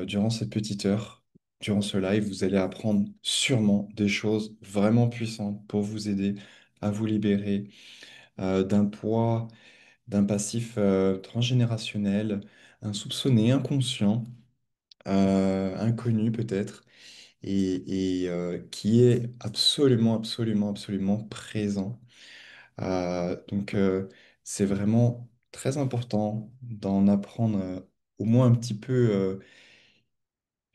durant cette petite heure, durant ce live, vous allez apprendre sûrement des choses vraiment puissantes pour vous aider à vous libérer d'un poids, d'un passif transgénérationnel, insoupçonné, inconscient, inconnu peut-être, et qui est absolument, absolument, absolument présent. Donc, c'est vraiment très important d'en apprendre au moins un petit peu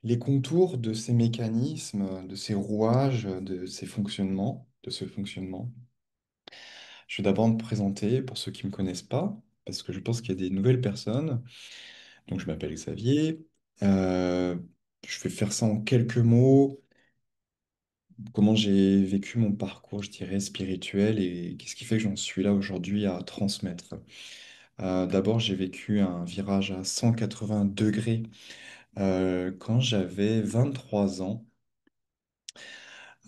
les contours de ces mécanismes, de ces rouages, de ces fonctionnements, de ce fonctionnement. Je vais d'abord me présenter pour ceux qui ne me connaissent pas, parce que je pense qu'il y a des nouvelles personnes. Donc, je m'appelle Xavier. Euh, je vais faire ça en quelques mots. Comment j'ai vécu mon parcours, je dirais, spirituel et qu'est-ce qui fait que j'en suis là aujourd'hui à transmettre. D'abord, j'ai vécu un virage à 180 degrés quand j'avais 23 ans.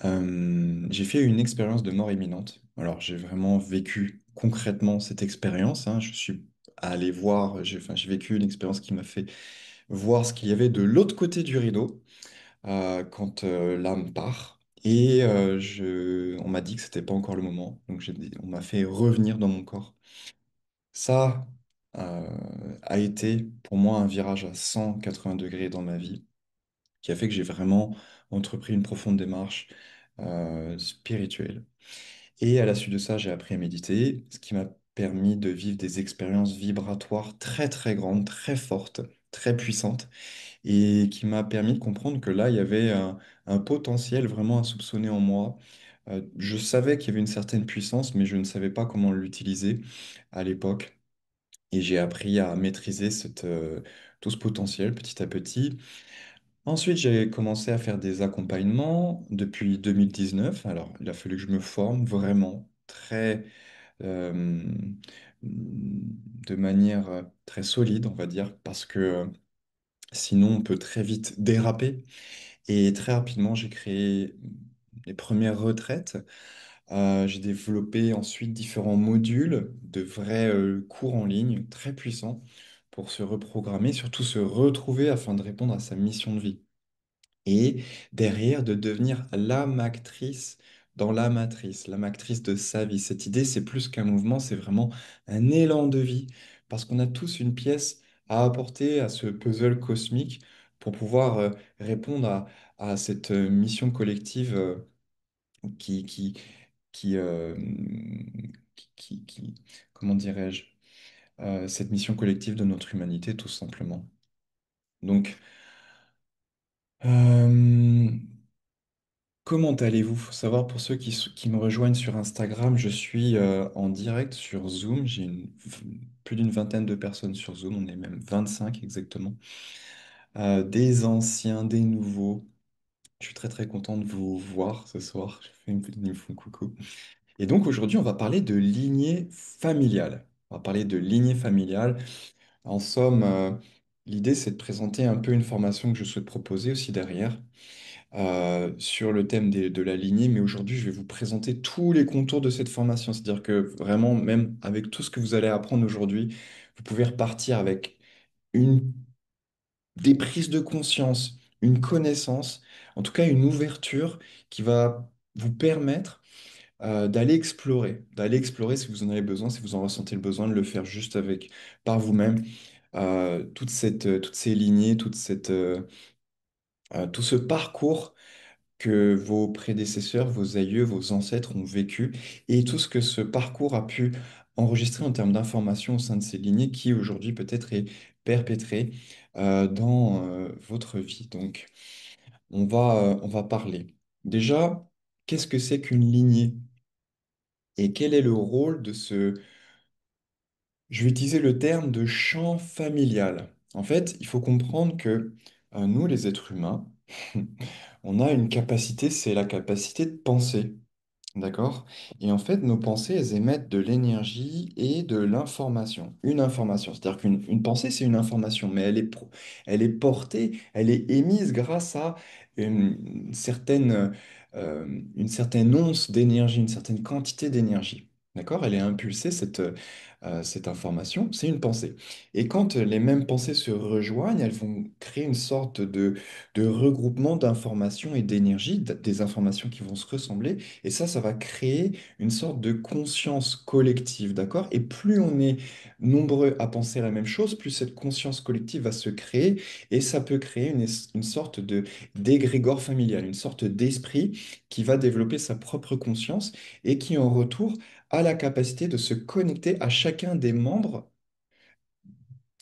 J'ai fait une expérience de mort imminente. Alors, j'ai vraiment vécu concrètement cette expérience, hein. Je suis allé voir, j'ai vécu une expérience qui m'a fait voir ce qu'il y avait de l'autre côté du rideau quand l'âme part. On m'a dit que c'était pas encore le moment, donc on m'a fait revenir dans mon corps. Ça a été pour moi un virage à 180 degrés dans ma vie, qui a fait que j'ai vraiment entrepris une profonde démarche spirituelle. Et à la suite de ça, j'ai appris à méditer, ce qui m'a permis de vivre des expériences vibratoires très très grandes, très fortes, très puissantes, et qui m'a permis de comprendre que là, il y avait un potentiel vraiment insoupçonné en moi. Je savais qu'il y avait une certaine puissance, mais je ne savais pas comment l'utiliser à l'époque. Et j'ai appris à maîtriser tout ce potentiel petit à petit. Ensuite, j'ai commencé à faire des accompagnements depuis 2019. Alors, il a fallu que je me forme vraiment euh, de manière très solide, on va dire, parce que sinon, on peut très vite déraper. Et très rapidement, j'ai créé les premières retraites. J'ai développé ensuite différents modules de vrais cours en ligne très puissants pour se reprogrammer, surtout se retrouver afin de répondre à sa mission de vie. Et derrière, de devenir la matrice de sa vie. Cette idée, c'est plus qu'un mouvement, c'est vraiment un élan de vie, parce qu'on a tous une pièce à apporter à ce puzzle cosmique pour pouvoir répondre à cette mission collective qui, qui, qui, euh, qui- comment dirais-je, cette mission collective de notre humanité, tout simplement. Donc, euh, comment allez-vous? Faut savoir pour ceux qui me rejoignent sur Instagram, je suis en direct sur Zoom. Plus d'une vingtaine de personnes sur Zoom, on est même 25 exactement. Des anciens, des nouveaux. Je suis très très content de vous voir ce soir. Je fais une petite coucou. Et donc aujourd'hui, on va parler de lignée familiale. On va parler de lignée familiale. En somme, l'idée c'est de présenter un peu une formation que je souhaite proposer aussi derrière sur le thème de la lignée, mais aujourd'hui, je vais vous présenter tous les contours de cette formation. C'est-à-dire que vraiment, même avec tout ce que vous allez apprendre aujourd'hui, vous pouvez repartir avec une, des prises de conscience, une connaissance, en tout cas une ouverture qui va vous permettre d'aller explorer si vous en avez besoin, si vous en ressentez le besoin, de le faire juste avec, par vous-même, toutes ces lignées, tout ce parcours que vos prédécesseurs, vos aïeux, vos ancêtres ont vécu et tout ce que ce parcours a pu enregistrer en termes d'informations au sein de ces lignées qui aujourd'hui peut-être est perpétrée dans votre vie. Donc, on va parler. Déjà, qu'est-ce que c'est qu'une lignée et quel est le rôle de ce, je vais utiliser le terme de champ familial. En fait, il faut comprendre que nous, les êtres humains, on a une capacité, c'est la capacité de penser. D'accord? Et en fait, nos pensées, elles émettent de l'énergie et de l'information. Une information. C'est-à-dire une pensée, c'est une information, mais elle est portée, elle est émise grâce à une certaine once d'énergie, une certaine quantité d'énergie. D'accord? Elle est impulsée, cette information, c'est une pensée. Et quand les mêmes pensées se rejoignent, elles vont créer une sorte de regroupement d'informations et d'énergie, des informations qui vont se ressembler. Et ça va créer une sorte de conscience collective, d'accord? Et plus on est nombreux à penser la même chose, plus cette conscience collective va se créer. Et ça peut créer une sorte de d'égrégore familial, une sorte d'esprit qui va développer sa propre conscience et qui, en retour, a la capacité de se connecter à chacun des membres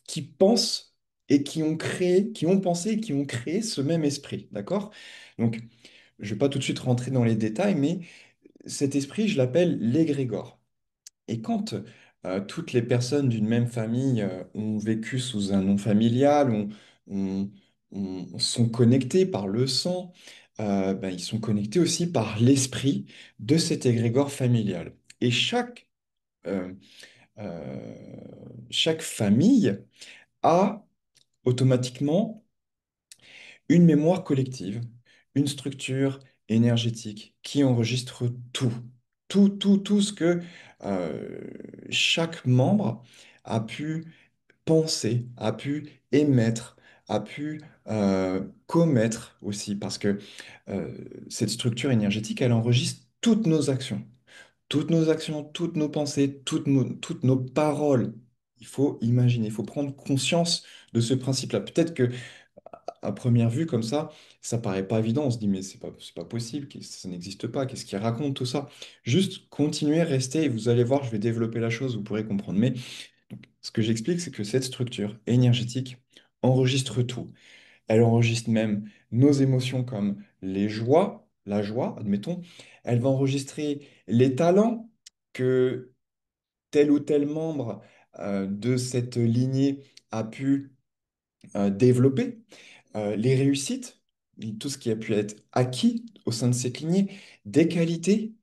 qui pensent et qui ont créé, qui ont pensé et qui ont créé ce même esprit, d'accord? Donc, je ne vais pas tout de suite rentrer dans les détails, mais cet esprit, je l'appelle l'égrégore. Et quand toutes les personnes d'une même famille ont vécu sous un nom familial, ont- sont connectés par le sang, ben, ils sont connectés aussi par l'esprit de cet égrégore familial. Et euh, euh, chaque famille a automatiquement une mémoire collective, une structure énergétique qui enregistre tout, tout ce que euh, chaque membre a pu penser, a pu émettre, a pu commettre aussi, parce que euh, cette structure énergétique, elle enregistre toutes nos actions, toutes nos pensées, toutes nos paroles. Il faut imaginer, il faut prendre conscience de ce principe-là. Peut-être que à première vue, comme ça paraît pas évident. On se dit, mais c'est pas possible, ça n'existe pas. Qu'est-ce qu'il raconte tout ça? Juste continuez, restez, et vous allez voir, je vais développer la chose, vous pourrez comprendre. Mais ce que j'explique, c'est que cette structure énergétique enregistre tout. Elle enregistre même nos émotions comme les joies, la joie, admettons. Elle va enregistrer les talents que tel ou tel membre de cette lignée a pu développer, les réussites, tout ce qui a pu être acquis au sein de cette lignée, des qualités,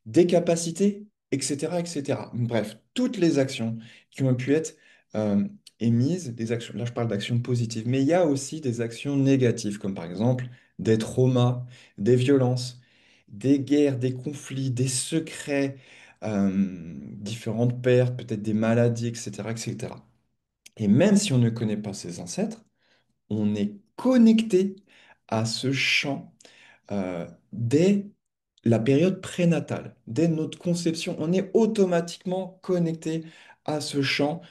des capacités, etc., etc. Bref, toutes les actions qui ont pu être euh, émises, des actions, là je parle d'actions positives, mais il y a aussi des actions négatives, comme par exemple des traumas, des violences, des guerres, des conflits, des secrets, différentes pertes, peut-être des maladies, etc., etc. Et même si on ne connaît pas ses ancêtres, on est connecté à ce champ dès la période prénatale, dès notre conception. On est automatiquement connecté à ce champ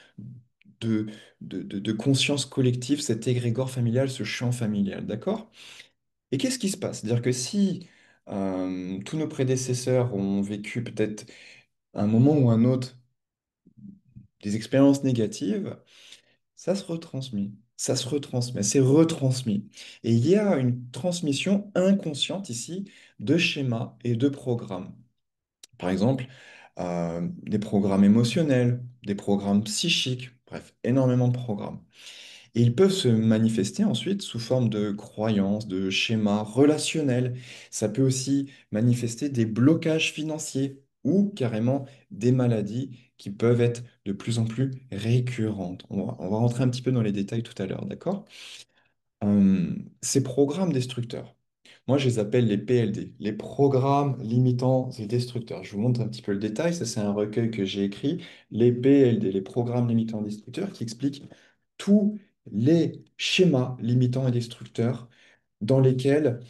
de, de conscience collective, cet égrégore familial, ce champ familial, d'accord? Et qu'est-ce qui se passe? C'est-à-dire que si tous nos prédécesseurs ont vécu peut-être un moment ou un autre des expériences négatives, ça se retransmet, ça se retransmet, c'est retransmis. Et il y a une transmission inconsciente ici de schémas et de programmes. Par exemple, des programmes émotionnels, des programmes psychiques, bref, énormément de programmes. Et ils peuvent se manifester ensuite sous forme de croyances, de schémas relationnels. Ça peut aussi manifester des blocages financiers ou carrément des maladies qui peuvent être de plus en plus récurrentes. On va rentrer un petit peu dans les détails tout à l'heure, d'accord? Ces programmes destructeurs, moi je les appelle les PLD, les programmes limitants et destructeurs. Je vous montre un petit peu le détail, ça c'est un recueil que j'ai écrit, les PLD, les programmes limitants et destructeurs, qui expliquent tous les schémas limitants et destructeurs dans lesquels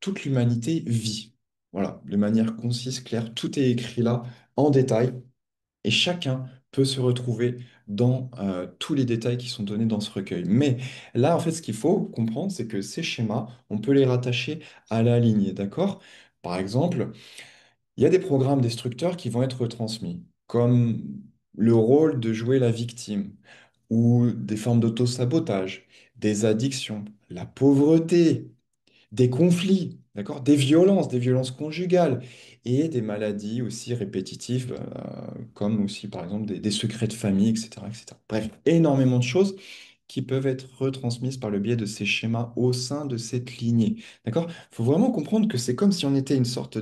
toute l'humanité vit. Voilà, de manière concise, claire, tout est écrit là en détail et chacun peut se retrouver dans tous les détails qui sont donnés dans ce recueil. Mais là, en fait, ce qu'il faut comprendre, c'est que ces schémas, on peut les rattacher à la lignée, d'accord? Par exemple, il y a des programmes destructeurs qui vont être transmis, comme le rôle de jouer la victime, ou des formes d'auto-sabotage, des addictions, la pauvreté, des conflits, d'accord? Des violences conjugales et des maladies aussi répétitives, comme aussi par exemple des secrets de famille, etc., etc. Bref, énormément de choses qui peuvent être retransmises par le biais de ces schémas au sein de cette lignée, d'accord? Il faut vraiment comprendre que c'est comme si on était une sorte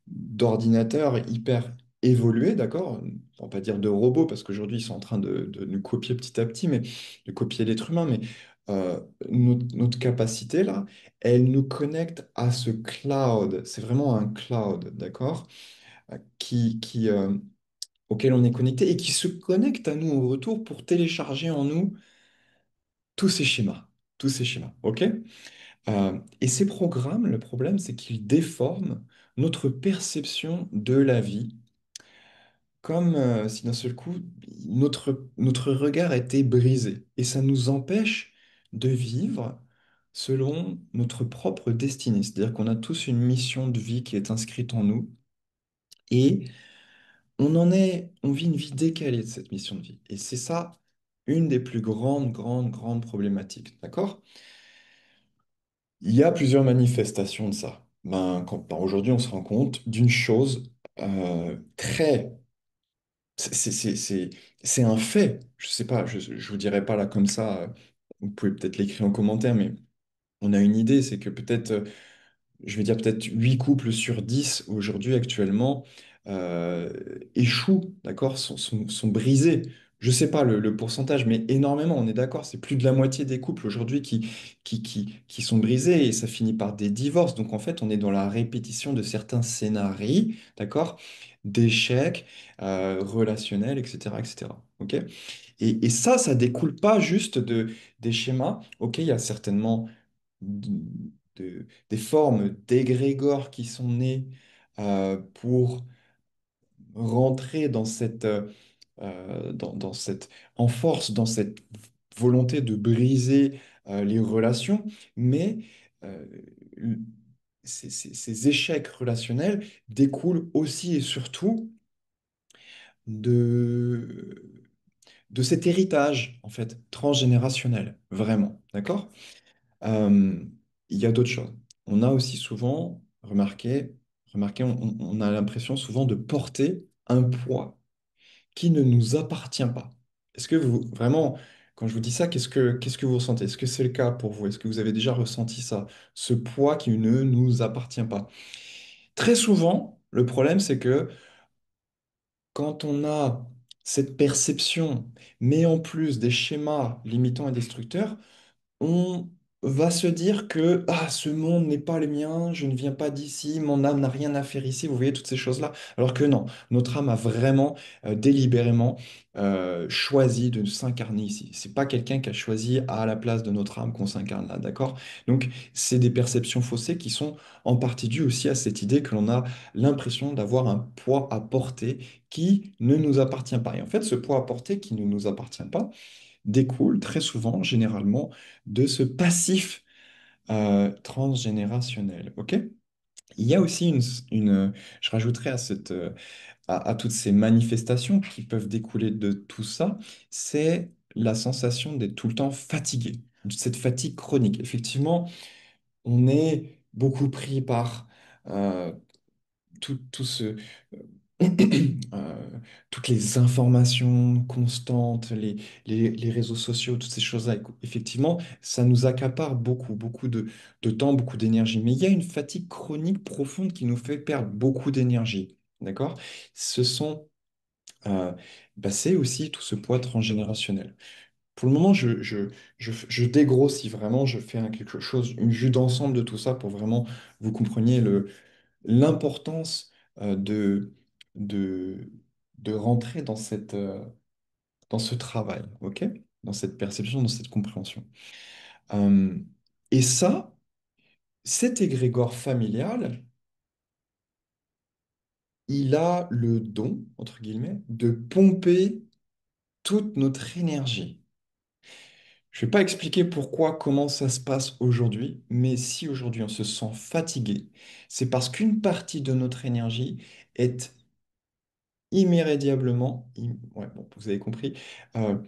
d'ordinateurs hyper évolués, d'accord? On va pas dire de robots, parce qu'aujourd'hui, ils sont en train de nous copier petit à petit, mais de copier l'être humain, mais notre capacité, là, elle nous connecte à ce cloud. C'est vraiment un cloud, d'accord? auquel on est connecté et qui se connectent à nous au retour pour télécharger en nous tous ces schémas. Tous ces schémas, OK? Et ces programmes, le problème, c'est qu'ils déforment notre perception de la vie, comme si d'un seul coup, notre regard était brisé. Et ça nous empêche de vivre selon notre propre destinée. C'est-à-dire qu'on a tous une mission de vie qui est inscrite en nous. Et on vit une vie décalée de cette mission de vie. Et c'est ça une des plus grandes problématiques. D'accord? Il y a plusieurs manifestations de ça. Aujourd'hui, on se rend compte d'une chose très... c'est un fait. Je sais pas, je vous dirai pas là comme ça. Vous pouvez peut-être l'écrire en commentaire, mais on a une idée, c'est que peut-être je vais dire peut-être 8 couples sur 10 aujourd'hui actuellement euh, échouent, d'accord, sont brisés. Je ne sais pas le pourcentage, mais énormément, on est d'accord, c'est plus de la moitié des couples aujourd'hui qui sont brisés et ça finit par des divorces. Donc en fait, on est dans la répétition de certains scénarios, d'accord, d'échecs relationnels, etc., etc. Ok? Et ça découle pas juste des schémas. Ok, il y a certainement des formes d'égrégores qui sont nées pour rentrer dans cette, en force, dans cette volonté de briser les relations, mais euh, ces échecs relationnels découlent aussi et surtout de, de cet héritage, en fait, transgénérationnel, vraiment, d'accord? Euh, il y a d'autres choses. On a aussi souvent remarqué, on a l'impression souvent de porter un poids qui ne nous appartient pas. Est-ce que vous, vraiment, quand je vous dis ça, qu'est-ce que vous ressentez? Est-ce que c'est le cas pour vous? Est-ce que vous avez déjà ressenti ça? Ce poids qui ne nous appartient pas. Très souvent, le problème, c'est que quand on a cette perception, mais en plus des schémas limitants et destructeurs, on va se dire que ce monde n'est pas le mien, je ne viens pas d'ici, mon âme n'a rien à faire ici, vous voyez toutes ces choses-là. Alors que non, notre âme a vraiment délibérément choisi de s'incarner ici. C'est pas quelqu'un qui a choisi à la place de notre âme qu'on s'incarne là, d'accord? Donc c'est des perceptions faussées qui sont en partie dues aussi à cette idée que l'on a l'impression d'avoir un poids à porter qui ne nous appartient pas. Et en fait, ce poids à porter qui ne nous appartient pas, découle très souvent, généralement, de ce passif transgénérationnel. Ok? Il y a aussi je rajouterais à toutes ces manifestations qui peuvent découler de tout ça, c'est la sensation d'être tout le temps fatigué, cette fatigue chronique. Effectivement, on est beaucoup pris par euh, tout ce, toutes les informations constantes, les réseaux sociaux, toutes ces choses-là, effectivement, ça nous accapare beaucoup de temps, beaucoup d'énergie. Mais il y a une fatigue chronique profonde qui nous fait perdre beaucoup d'énergie. D'accord? Ce sont, euh, c'est aussi tout ce poids transgénérationnel. Pour le moment, je dégrossis vraiment, je fais quelque chose, une vue d'ensemble de tout ça pour vraiment vous compreniez l'importance de, de, de rentrer dans ce travail, ok? Dans cette perception, dans cette compréhension. Euh, et ça, cet égrégore familial, il a le don, entre guillemets, de pomper toute notre énergie. Je ne vais pas expliquer pourquoi, comment ça se passe aujourd'hui, mais si aujourd'hui on se sent fatigué, c'est parce qu'une partie de notre énergie est ouais, bon, vous avez compris, euh,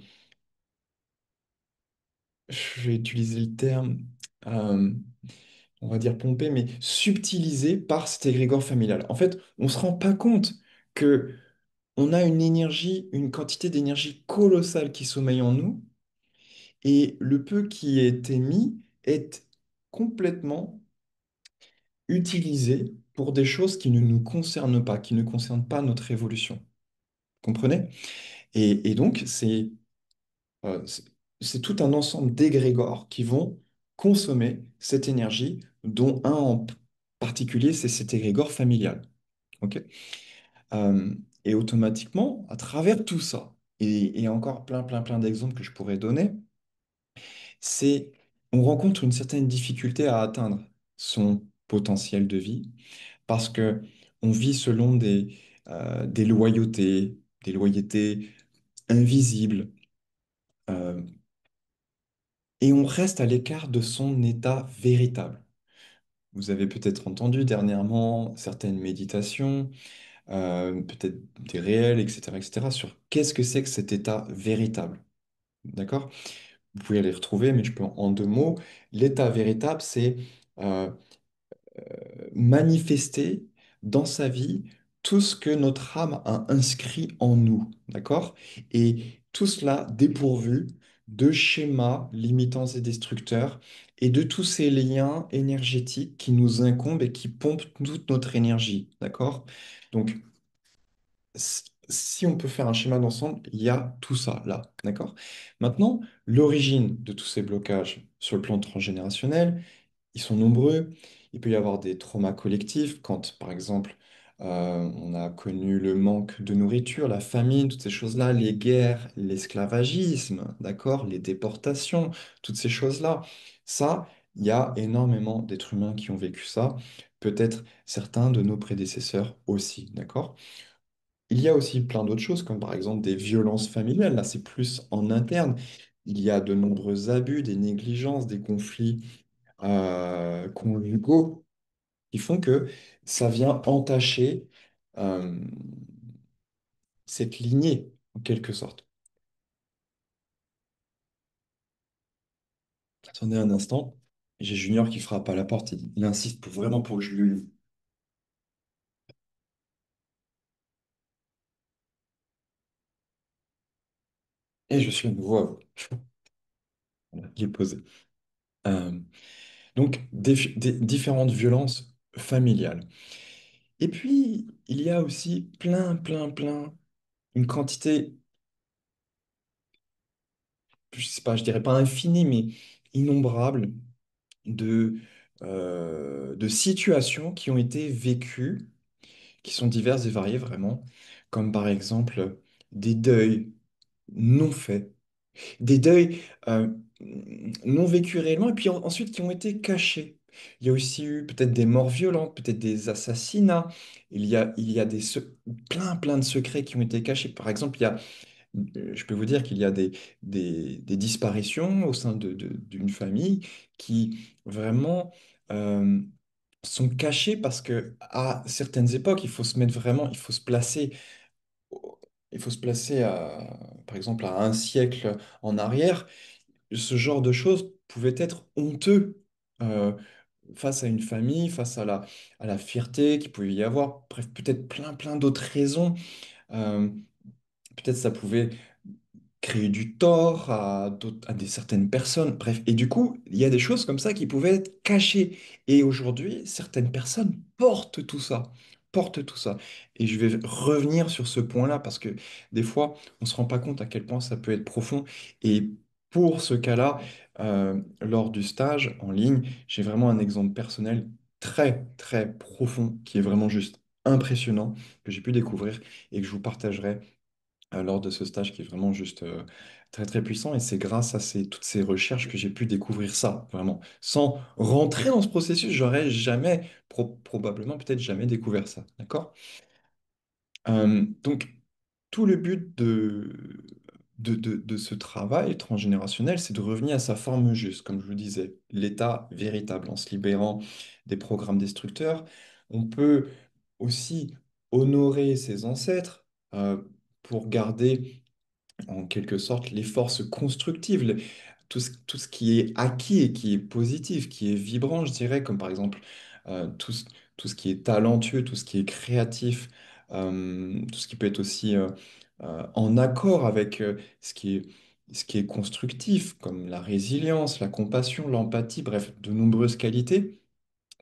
je vais utiliser le terme, euh, on va dire pompé, mais subtilisé par cet égrégore familial. En fait, on ne se rend pas compte que on a une énergie, une quantité d'énergie colossale qui sommeille en nous, et le peu qui est émis est complètement utilisé pour des choses qui ne nous concernent pas, qui ne concernent pas notre évolution. Comprenez? Et donc, c'est c'est tout un ensemble d'égrégores qui vont consommer cette énergie, dont un en particulier, c'est cet égrégore familial. Ok. Euh, et automatiquement, à travers tout ça, et encore plein d'exemples que je pourrais donner, c'est on rencontre une certaine difficulté à atteindre son potentiel de vie parce que on vit selon des loyautés invisibles, euh, et on reste à l'écart de son état véritable. Vous avez peut-être entendu dernièrement certaines méditations, peut-être des réels, etc., sur qu'est-ce que c'est que cet état véritable. D'accord? Vous pouvez les retrouver, mais je peux en deux mots. L'état véritable, c'est euh, manifester dans sa vie tout ce que notre âme a inscrit en nous. D'accord? Et tout cela dépourvu de schémas limitants et destructeurs et de tous ces liens énergétiques qui nous incombent et qui pompent toute notre énergie. D'accord? Donc, si on peut faire un schéma d'ensemble, il y a tout ça là, d'accord? Maintenant, l'origine de tous ces blocages sur le plan transgénérationnel, ils sont nombreux. Il peut y avoir des traumas collectifs quand, par exemple, on a connu le manque de nourriture, la famine, toutes ces choses-là, les guerres, l'esclavagisme, d'accord? Les déportations, toutes ces choses-là. Ça, il y a énormément d'êtres humains qui ont vécu ça. Peut-être certains de nos prédécesseurs aussi, d'accord? Il y a aussi plein d'autres choses, comme par exemple des violences familiales. Là, c'est plus en interne. Il y a de nombreux abus, des négligences, des conflits conjugaux qui font que ça vient entacher euh, cette lignée, en quelque sorte. Attendez un instant. J'ai Junior qui frappe à la porte. Il insiste vraiment pour que je lui... Et je suis à nouveau à vous. Voilà, il est posé. Euh, donc, différentes violences familiales. Et puis, il y a aussi une quantité, je sais pas, je dirais pas infinie, mais innombrable de, de situations qui ont été vécues, qui sont diverses et variées vraiment, comme par exemple des deuils non faits, des deuils non vécus réellement, et puis ensuite qui ont été cachés. Il y a aussi eu peut-être des morts violentes, peut-être des assassinats. Il y a plein de secrets qui ont été cachés. Par exemple, je peux vous dire qu'il y a des disparitions au sein d'une famille qui vraiment euh, sont cachées parce que à certaines époques, il faut se mettre vraiment, au- il faut se placer par exemple, à un siècle en arrière. Ce genre de choses pouvait être honteux euh, face à une famille, face à la fierté qu'il pouvait y avoir. Bref, peut-être plein d'autres raisons. Euh, Peut-être ça pouvait créer du tort à des certaines personnes. Bref, et du coup, il y a des choses comme ça qui pouvaient être cachées. Et aujourd'hui, certaines personnes portent tout ça. Et je vais revenir sur ce point-là parce que des fois, on ne se rend pas compte à quel point ça peut être profond. Et pour ce cas-là, lors du stage en ligne, j'ai vraiment un exemple personnel très profond qui est vraiment juste impressionnant que j'ai pu découvrir et que je vous partagerai lors de ce stage qui est vraiment juste très puissant. Et c'est grâce à toutes ces recherches que j'ai pu découvrir ça, vraiment. Sans rentrer dans ce processus, j'aurais jamais, probablement peut-être jamais découvert ça. D'accord? Donc, tout le but de ce travail transgénérationnel, c'est de revenir à sa forme juste, comme je vous disais, l'état véritable, en se libérant des programmes destructeurs. On peut aussi honorer ses ancêtres pour garder en quelque sorte les forces constructives, tout ce qui est acquis et qui est positif, qui est vibrant, je dirais, comme par exemple euh, tout, ce tout ce qui est talentueux, tout ce qui est créatif, tout ce qui peut être aussi en accord avec ce qui est constructif, comme la résilience, la compassion, l'empathie, bref, de nombreuses qualités.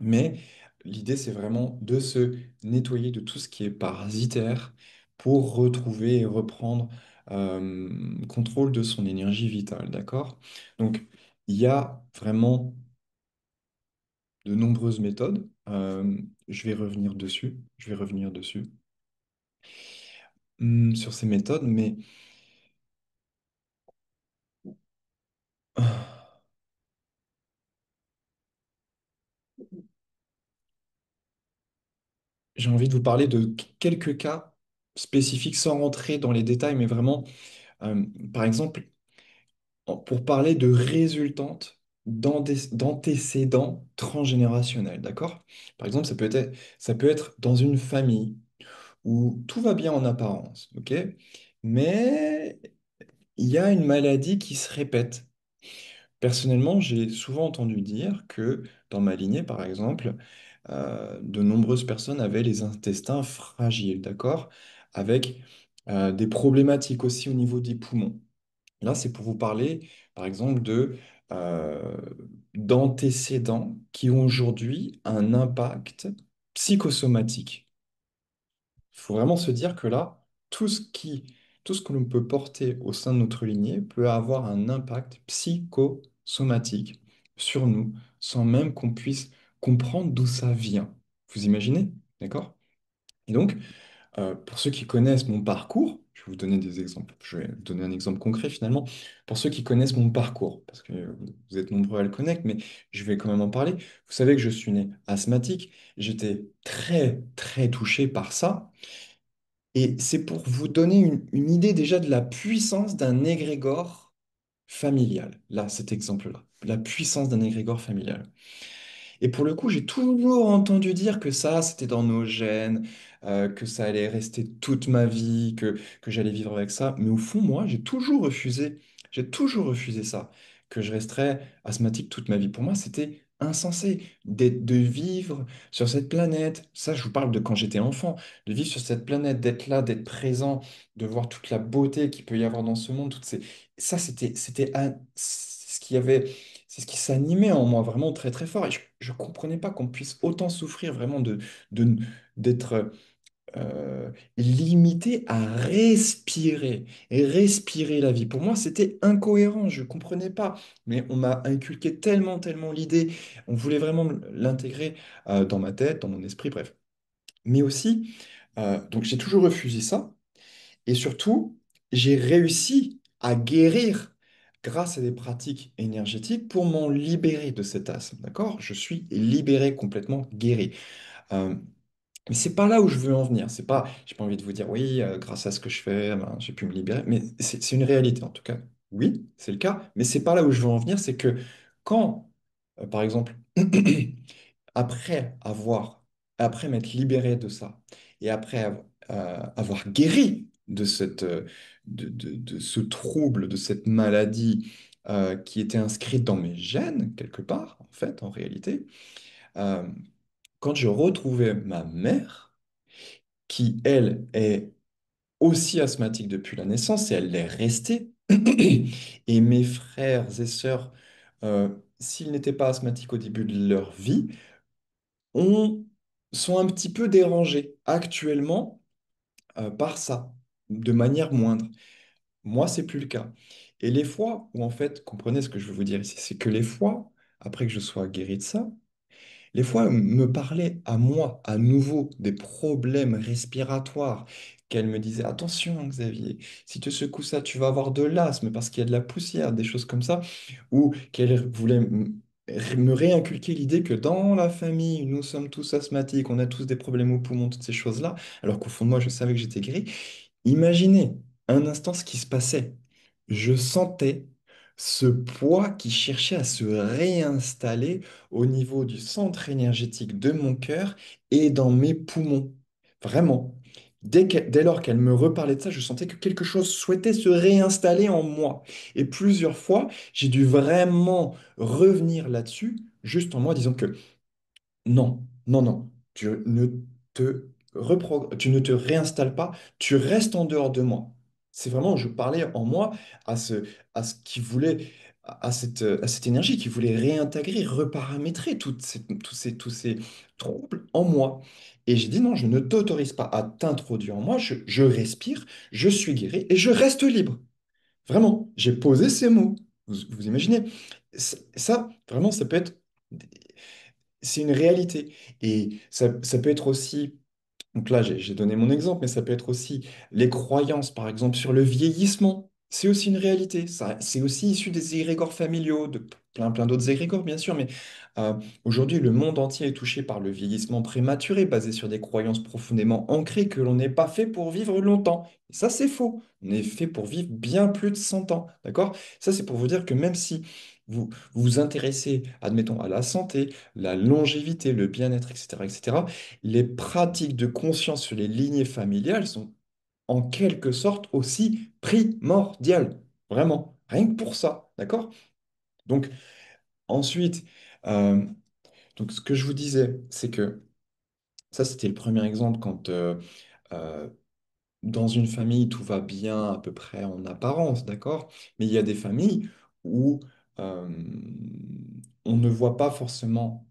Mais l'idée, c'est vraiment de se nettoyer de tout ce qui est parasitaire pour retrouver et reprendre contrôle de son énergie vitale, d'accord? Donc, il y a vraiment de nombreuses méthodes. Je vais revenir dessus. Je vais revenir dessus. sur ces méthodes, mais j'ai envie de vous parler de quelques cas spécifiques sans rentrer dans les détails, mais vraiment, euh, par exemple, pour parler de résultantes d'antécédents transgénérationnels, d'accord? Par exemple, ça peut être dans une famille où tout va bien en apparence, ok? Mais il y a une maladie qui se répète. Personnellement, j'ai souvent entendu dire que dans ma lignée, par exemple, de nombreuses personnes avaient les intestins fragiles, d'accord? Avec des problématiques aussi au niveau des poumons. Là, c'est pour vous parler, par exemple, euh, d'antécédents qui ont aujourd'hui un impact psychosomatique. Il faut vraiment se dire que là, tout ce que l'on peut porter au sein de notre lignée peut avoir un impact psychosomatique sur nous, sans même qu'on puisse comprendre d'où ça vient. Vous imaginez? D'accord? Et donc, pour ceux qui connaissent mon parcours, je vais vous donner des exemples. Je vais vous donner un exemple concret finalement. Pour ceux qui connaissent mon parcours, parce que vous êtes nombreux à le connaître, mais je vais quand même en parler. Vous savez que je suis né asthmatique. J'étais très, très touché par ça. Et c'est pour vous donner une idée déjà de la puissance d'un égrégore familial. Là, cet exemple-là. La puissance d'un égrégore familial. Et pour le coup, j'ai toujours entendu dire que ça, c'était dans nos gènes, que ça allait rester toute ma vie, que j'allais vivre avec ça. Mais au fond, moi, j'ai toujours refusé ça, que je resterais asthmatique toute ma vie. Pour moi, c'était insensé de vivre sur cette planète. Ça, je vous parle de quand j'étais enfant, de vivre sur cette planète, d'être là, d'être présent, de voir toute la beauté qu'il peut y avoir dans ce monde. Ça, c'est ce qu'il y avait. C'est ce qui s'animait en moi vraiment très très fort. Et je ne comprenais pas qu'on puisse autant souffrir vraiment de- d'être limité à respirer et respirer la vie. Pour moi, c'était incohérent, je ne comprenais pas. Mais on m'a inculqué tellement, tellement l'idée. On voulait vraiment l'intégrer dans ma tête, dans mon esprit, bref. Mais aussi, donc j'ai toujours refusé ça. Et surtout, j'ai réussi à guérir grâce à des pratiques énergétiques pour m'en libérer de cet asthme. D'accord? Je suis libéré, complètement guéri. Euh, mais c'est pas là où je veux en venir. C'est pas, j'ai pas envie de vous dire oui, grâce à ce que je fais, ben, j'ai pu me libérer. Mais c'est une réalité en tout cas. Oui, c'est le cas. Mais c'est pas là où je veux en venir. C'est que quand, par exemple, après avoir, après m'être libéré de ça, et après avoir guéri de de ce trouble, de cette maladie qui était inscrite dans mes gènes, quelque part, en fait, en réalité, euh, quand je retrouvais ma mère, qui, elle, est aussi asthmatique depuis la naissance, et elle l'est restée, et mes frères et sœurs, euh, s'ils n'étaient pas asthmatiques au début de leur vie, ont, sont un petit peu dérangés actuellement par ça, de manière moindre. Moi, c'est plus le cas. Et les fois où, en fait, comprenez ce que je veux vous dire ici, c'est que les fois, après que je sois guéri de ça, les fois, elle me parlait à moi, à nouveau, des problèmes respiratoires, qu'elle me disait, attention, Xavier, si tu secoues ça, tu vas avoir de l'asthme parce qu'il y a de la poussière, des choses comme ça, ou qu'elle voulait me réinculquer l'idée que dans la famille, nous sommes tous asthmatiques, on a tous des problèmes aux poumons, toutes ces choses-là, alors qu'au fond de moi, je savais que j'étais guéri. Imaginez un instant ce qui se passait. Je sentais ce poids qui cherchait à se réinstaller au niveau du centre énergétique de mon cœur et dans mes poumons. Vraiment. Dès lors qu'elle me reparlait de ça, je sentais que quelque chose souhaitait se réinstaller en moi. Et plusieurs fois, j'ai dû vraiment revenir là-dessus, juste en moi disant que non, non, non. Tu ne te réinstalles pas, tu restes en dehors de moi. C'est vraiment, je parlais en moi à à ce qui voulait, à cette énergie qui voulait réintégrer, reparamétrer tous ces troubles en moi. Et j'ai dit non, je ne t'autorise pas à t'introduire en moi, je respire, je suis guéri et je reste libre. Vraiment, j'ai posé ces mots. Vous imaginez? Ça, vraiment, ça peut être c'est une réalité. Et ça peut être aussi Donc là, j'ai donné mon exemple, mais ça peut être aussi les croyances, par exemple, sur le vieillissement. C'est aussi une réalité. Ça, c'est aussi issu des égrégores familiaux, de plein d'autres égrégores, bien sûr, mais euh, aujourd'hui, le monde entier est touché par le vieillissement prématuré, basé sur des croyances profondément ancrées que l'on n'est pas fait pour vivre longtemps. Et ça, c'est faux. On est fait pour vivre bien plus de 100 ans, d'accord? Ça, c'est pour vous dire que même si vous vous intéressez, admettons, à la santé, la longévité, le bien-être, etc., les pratiques de conscience sur les lignées familiales sont en quelque sorte aussi primordiales. Vraiment, rien que pour ça, d'accord? Donc ensuite, euh, donc ce que je vous disais, c'est que ça, c'était le premier exemple quand euh, dans une famille, tout va bien à peu près en apparence, d'accord? Mais il y a des familles où euh, on ne voit pas forcément.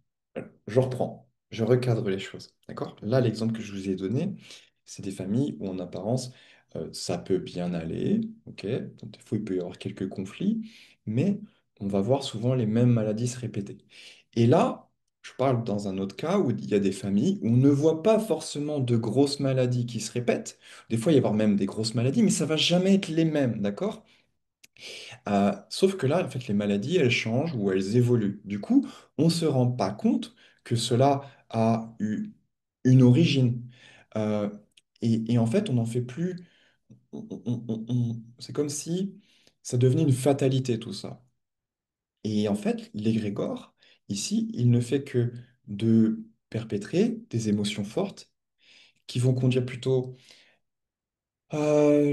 Je reprends, je recadre les choses, d'accord? Là, l'exemple que je vous ai donné, c'est des familles où en apparence, ça peut bien aller, ok? Donc, des fois, il peut y avoir quelques conflits, mais on va voir souvent les mêmes maladies se répéter. Et là, je parle dans un autre cas où il y a des familles où on ne voit pas forcément de grosses maladies qui se répètent. Des fois, il y avoir même des grosses maladies, mais ça va jamais être les mêmes, d'accord? Sauf que là, en fait, les maladies, elles changent ou elles évoluent. Du coup, on ne se rend pas compte que cela a eu une origine. Euh, et en fait, on n'en fait plus. C'est comme si ça devenait une fatalité, tout ça. Et en fait, l'égrégore, ici, il ne fait que de perpétrer des émotions fortes qui vont conduire plutôt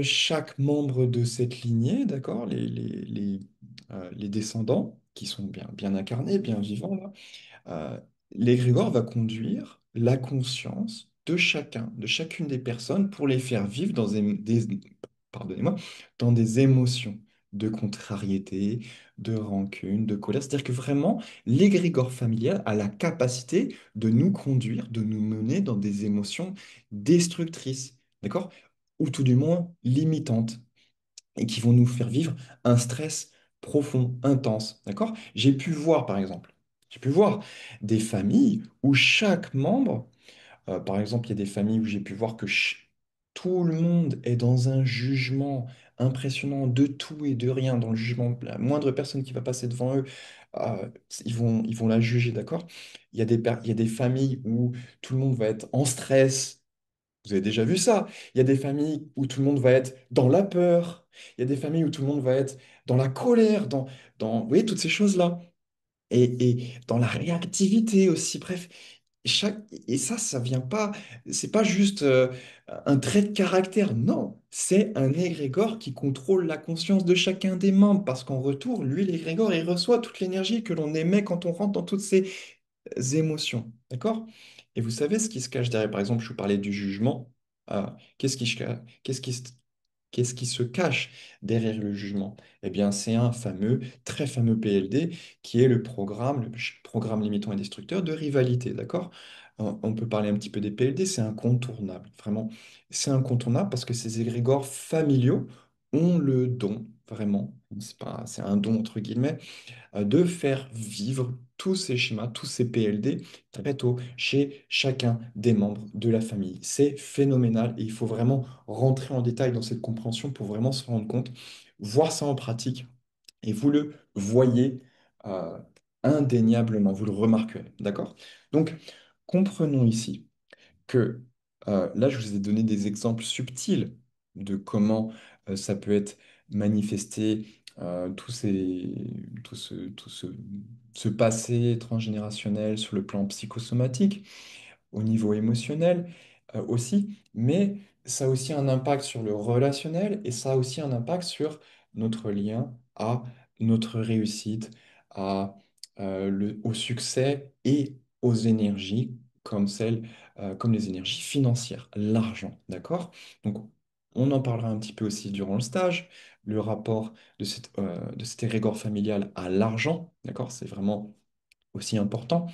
chaque membre de cette lignée, d'accord, les descendants, qui sont bien incarnés, bien vivants, là, l'égrégore va conduire la conscience de chacun, de chacune des personnes pour les faire vivre dans pardonnez-moi, dans des émotions de contrariété, de rancune, de colère. C'est-à-dire que vraiment, l'égrégore familial a la capacité de nous conduire, de nous mener dans des émotions destructrices, d'accord? Ou tout du moins limitantes et qui vont nous faire vivre un stress profond, intense, d'accord? J'ai pu voir, par exemple, j'ai pu voir des familles où chaque membre, par exemple, il y a des familles où j'ai pu voir que tout le monde est dans un jugement impressionnant de tout et de rien, dans le jugement, la moindre personne qui va passer devant eux, ils vont la juger, d'accord? Il y a des familles où tout le monde va être en stress. Vous avez déjà vu ça. Il y a des familles où tout le monde va être dans la peur. Il y a des familles où tout le monde va être dans la colère, vous voyez, toutes ces choses-là. Et dans la réactivité aussi. Bref, et ça vient pas, c'est pas juste un trait de caractère. Non, c'est un égrégore qui contrôle la conscience de chacun des membres. Parce qu'en retour, lui, l'égrégore, il reçoit toute l'énergie que l'on émet quand on rentre dans toutes ces émotions. D'accord? Et vous savez ce qui se cache derrière, par exemple, je vous parlais du jugement. Qu'est-ce qui, qu'est-ce qui se cache derrière le jugement? Eh bien, c'est un très fameux PLD qui est le programme limitant et destructeur de rivalité. D'accord? On peut parler un petit peu des PLD, c'est incontournable. Vraiment, c'est incontournable parce que ces égrégores familiaux ont le don, vraiment, c'est pas, c'est un don entre guillemets, de faire vivre tous ces schémas, tous ces PLD très tôt chez chacun des membres de la famille. C'est phénoménal et il faut vraiment rentrer en détail dans cette compréhension pour vraiment se rendre compte, voir ça en pratique et vous le voyez euh, indéniablement, vous le remarquerez, d'accord? Donc, comprenons ici que là, je vous ai donné des exemples subtils de comment ça peut être manifesté, tout ce passé transgénérationnel sur le plan psychosomatique, au niveau émotionnel aussi, mais ça a aussi un impact sur le relationnel et ça a aussi un impact sur notre lien à notre réussite, au succès et aux énergies comme comme les énergies financières, l'argent, d'accord? Donc, on en parlera un petit peu aussi durant le stage, le rapport de cet égrégore familial à l'argent, d'accord? C'est vraiment aussi important.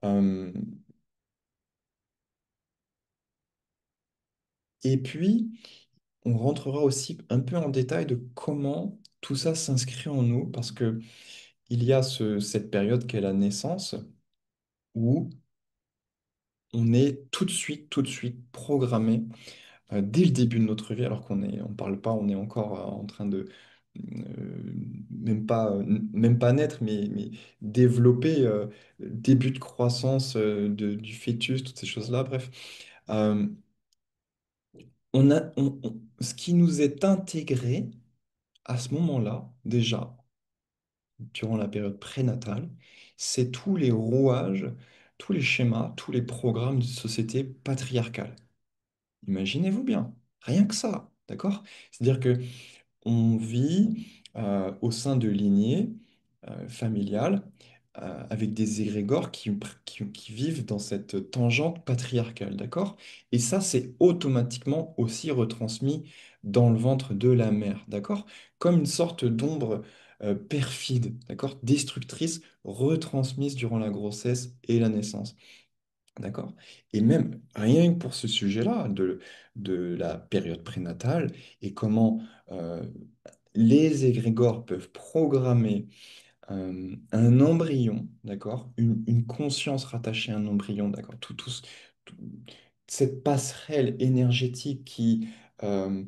Euh, et puis, on rentrera aussi un peu en détail de comment tout ça s'inscrit en nous, parce que il y a cette période qu'est la naissance, où on est tout de suite programmé dès le début de notre vie, alors on parle pas, on est encore en train de même pas naître, mais développer début de croissance du fœtus, toutes ces choses-là. Bref, Euh, ce qui nous est intégré à ce moment-là, déjà, durant la période prénatale, c'est tous les rouages, tous les schémas, tous les programmes de société patriarcale. Imaginez-vous bien, rien que ça, d'accord? C'est-à-dire que on vit au sein de lignées familiales avec des égrégores qui vivent dans cette tangente patriarcale, d'accord? Et ça, c'est automatiquement aussi retransmis dans le ventre de la mère, d'accord? Comme une sorte d'ombre perfide, d'accord? Destructrice, retransmise durant la grossesse et la naissance. D'accord? Et même rien que pour ce sujet-là, de la période prénatale et comment euh, les égrégores peuvent programmer un embryon, d'accord? Une conscience rattachée à un embryon, d'accord? Tout- cette passerelle énergétique euh,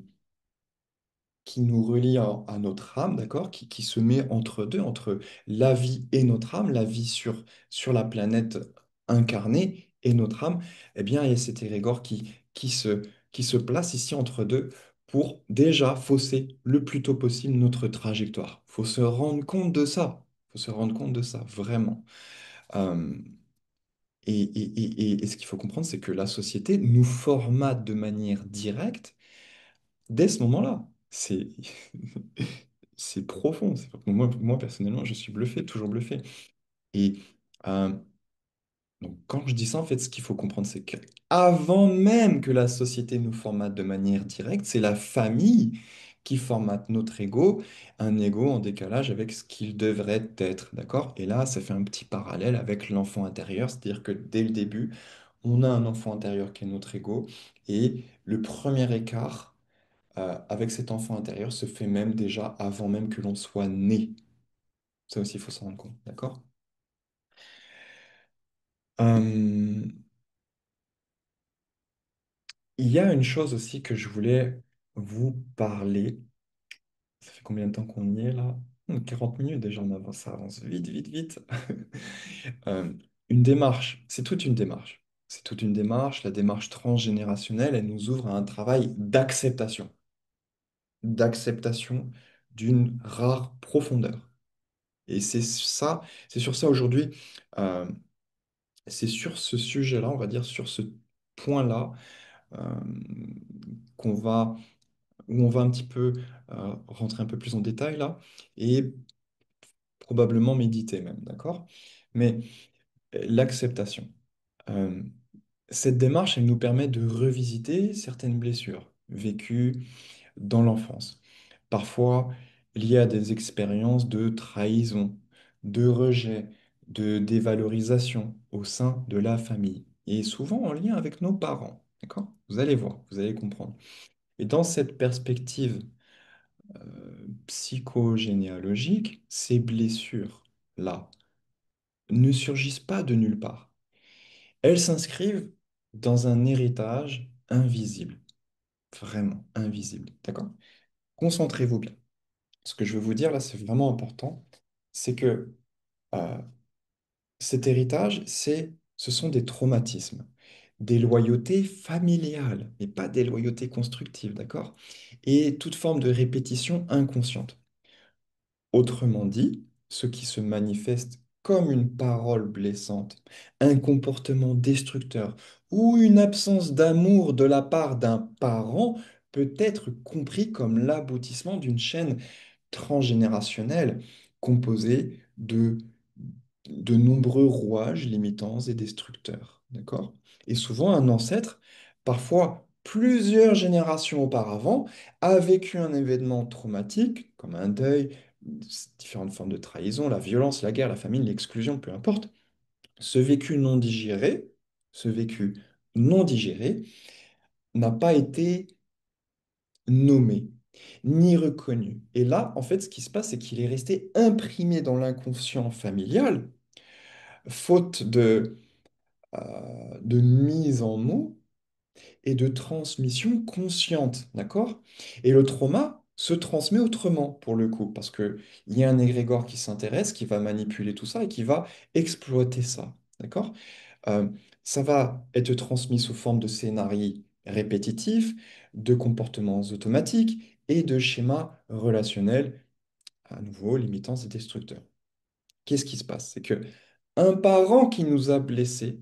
qui nous relie à notre âme, d'accord? Qui se met entre deux, entre la vie et notre âme, la vie sur la planète incarnée et notre âme, eh bien, il y a cet égrégore qui se place ici entre deux pour déjà fausser le plus tôt possible notre trajectoire. Faut se rendre compte de ça. Faut se rendre compte de ça, vraiment. Euh, et ce qu'il faut comprendre, c'est que la société nous formate de manière directe dès ce moment-là. C'est profond. Moi, personnellement, je suis bluffé, toujours bluffé. Et euh, donc, quand je dis ça, en fait, ce qu'il faut comprendre, c'est que avant même que la société nous formate de manière directe, c'est la famille qui formate notre ego, un ego en décalage avec ce qu'il devrait être, d'accord? Et là, ça fait un petit parallèle avec l'enfant intérieur, c'est-à-dire que dès le début, on a un enfant intérieur qui est notre ego, et le premier écart avec cet enfant intérieur se fait même déjà avant même que l'on soit né. Ça aussi, il faut s'en rendre compte, d'accord? Euh, il y a une chose aussi que je voulais vous parler. Ça fait combien de temps qu'on y est là? 40 minutes déjà, ça avance vite, vite, vite. Euh, une démarche, c'est toute une démarche. C'est toute une démarche. La démarche transgénérationnelle, elle nous ouvre à un travail d'acceptation d'une rare profondeur. Et c'est sur ça aujourd'hui, euh, c'est sur ce sujet-là, on va dire, sur ce point-là, euh, qu'on va, où on va un petit peu rentrer un peu plus en détail là, et probablement méditer même, d'accord? Mais l'acceptation. Euh, Cette démarche, elle nous permet de revisiter certaines blessures vécues dans l'enfance. Parfois liées à des expériences de trahison, de rejet, de dévalorisation au sein de la famille. Et souvent en lien avec nos parents. D'accord? Vous allez voir, vous allez comprendre. Et dans cette perspective psychogénéalogique, ces blessures-là ne surgissent pas de nulle part. Elles s'inscrivent dans un héritage invisible, vraiment invisible. D'accord? Concentrez-vous bien. Ce que je veux vous dire là, c'est vraiment important, c'est que euh, cet héritage, ce sont des traumatismes, des loyautés familiales, mais pas des loyautés constructives, d'accord? Et toute forme de répétition inconsciente. Autrement dit, ce qui se manifeste comme une parole blessante, un comportement destructeur ou une absence d'amour de la part d'un parent peut être compris comme l'aboutissement d'une chaîne transgénérationnelle composée de nombreux rouages limitants et destructeurs. D'accord? Et souvent, un ancêtre, parfois plusieurs générations auparavant, a vécu un événement traumatique, comme un deuil, différentes formes de trahison, la violence, la guerre, la famine, l'exclusion, peu importe. Ce vécu non digéré, ce vécu non digéré, n'a pas été nommé, ni reconnu. Et là, en fait, ce qui se passe, c'est qu'il est resté imprimé dans l'inconscient familial, faute de mise en mots et de transmission consciente, d'accord? Et le trauma se transmet autrement pour le coup, parce que il y a un égrégore qui s'intéresse, qui va manipuler tout ça et qui va exploiter ça, d'accord? Euh, Ça va être transmis sous forme de scénarios répétitifs, de comportements automatiques et de schémas relationnels, à nouveau limitants et destructeurs. Qu'est-ce qui se passe? C'est que un parent qui nous a blessés,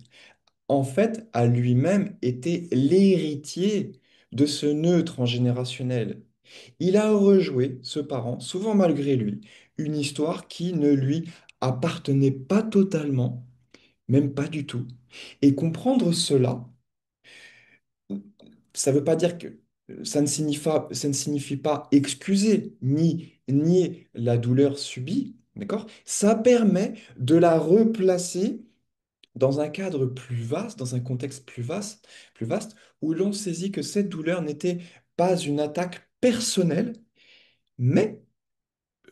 en fait, a lui-même été l'héritier de ce nœud transgénérationnel. Il a rejoué, ce parent, souvent malgré lui, une histoire qui ne lui appartenait pas totalement, même pas du tout. Et comprendre cela, ça ne veut pas dire que ça ne signifie pas excuser ni nier la douleur subie, d'accord? Ça permet de la replacer dans un cadre plus vaste, dans un contexte plus vaste, où l'on saisit que cette douleur n'était pas une attaque personnelle, mais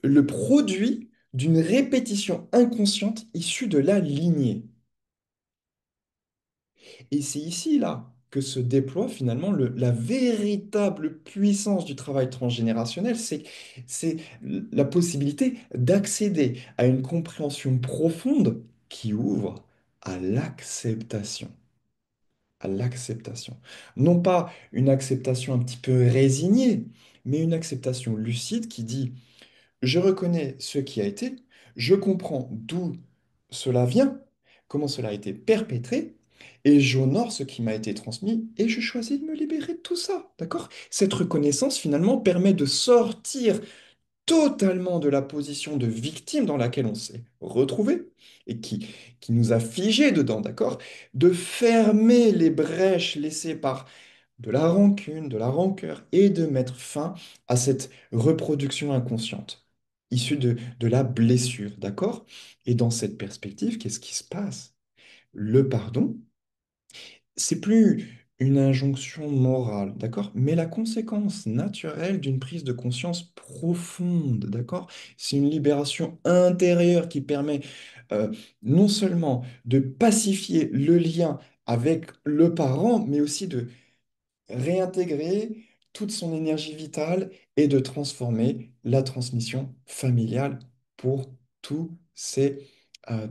le produit d'une répétition inconsciente issue de la lignée. Et c'est ici, là, que se déploie finalement la véritable puissance du travail transgénérationnel, c'est la possibilité d'accéder à une compréhension profonde qui ouvre à l'acceptation. À l'acceptation. Non pas une acceptation un petit peu résignée, mais une acceptation lucide qui dit, je reconnais ce qui a été, je comprends d'où cela vient, comment cela a été perpétré, et j'honore ce qui m'a été transmis, et je choisis de me libérer de tout ça, d'accord? Cette reconnaissance, finalement, permet de sortir totalement de la position de victime dans laquelle on s'est retrouvé et qui nous a figés dedans, d'accord? De fermer les brèches laissées par de la rancune, de la rancœur et de mettre fin à cette reproduction inconsciente issue de la blessure, d'accord? Et dans cette perspective, qu'est-ce qui se passe? Le pardon, c'est plus une injonction morale, d'accord? Mais la conséquence naturelle d'une prise de conscience profonde, d'accord? C'est une libération intérieure qui permet euh, non seulement de pacifier le lien avec le parent, mais aussi de réintégrer toute son énergie vitale et de transformer la transmission familiale pour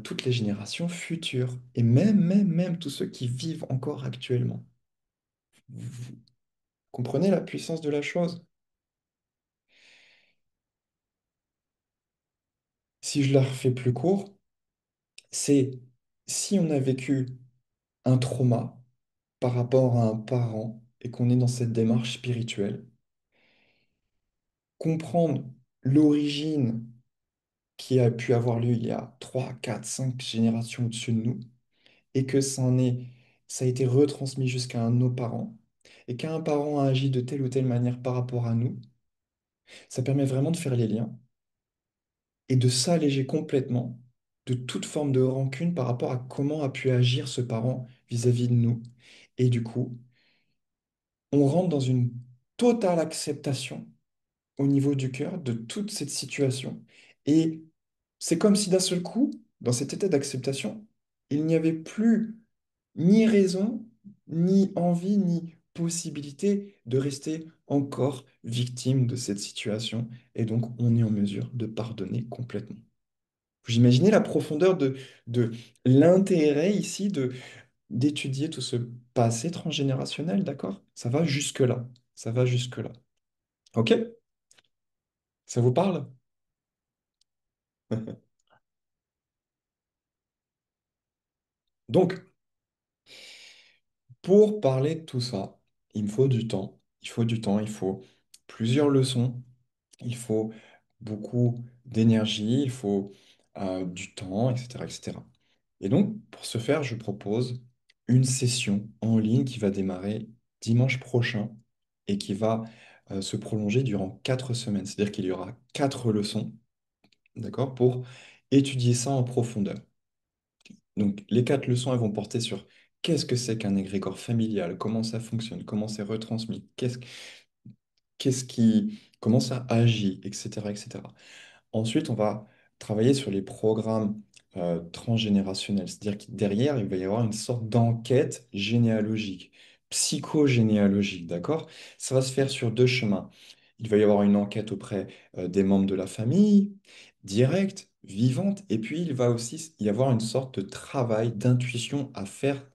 toutes les générations futures et même tous ceux qui vivent encore actuellement. Vous comprenez la puissance de la chose? Si je la refais plus court, c'est si on a vécu un trauma par rapport à un parent et qu'on est dans cette démarche spirituelle, comprendre l'origine qui a pu avoir lieu il y a 3 4 5 générations au-dessus de nous, et que ça a été retransmis jusqu'à nos parents, et qu'un parent a agi de telle ou telle manière par rapport à nous, ça permet vraiment de faire les liens et de s'alléger complètement de toute forme de rancune par rapport à comment a pu agir ce parent vis-à-vis de nous. Et du coup, on rentre dans une totale acceptation au niveau du cœur de toute cette situation. Et c'est comme si d'un seul coup, dans cet état d'acceptation, il n'y avait plus ni raison, ni envie, ni possibilité de rester encore victime de cette situation. Et donc, on est en mesure de pardonner complètement. Vous imaginez la profondeur de l'intérêt ici d'étudier tout ce passé transgénérationnel, d'accord? Ça va jusque-là. Ça va jusque-là. OK? Ça vous parle? Donc, pour parler de tout ça, il me faut du temps. Il faut du temps, il faut plusieurs leçons, il faut beaucoup d'énergie, il faut du temps, etc., etc. Et donc, pour ce faire, je propose une session en ligne qui va démarrer dimanche prochain et qui va se prolonger durant 4 semaines. C'est-à-dire qu'il y aura 4 leçons, d'accord, pour étudier ça en profondeur. Donc, les 4 leçons, elles vont porter sur qu'est-ce que c'est qu'un égrégore familial, comment ça fonctionne, comment c'est retransmis, comment ça agit, etc., etc. Ensuite, on va travailler sur les programmes transgénérationnel. C'est-à-dire que derrière, il va y avoir une sorte d'enquête généalogique, psychogénéalogique, d'accord? Ça va se faire sur deux chemins. Il va y avoir une enquête auprès des membres de la famille, directe, vivante, et puis il va aussi y avoir une sorte de travail d'intuition à faire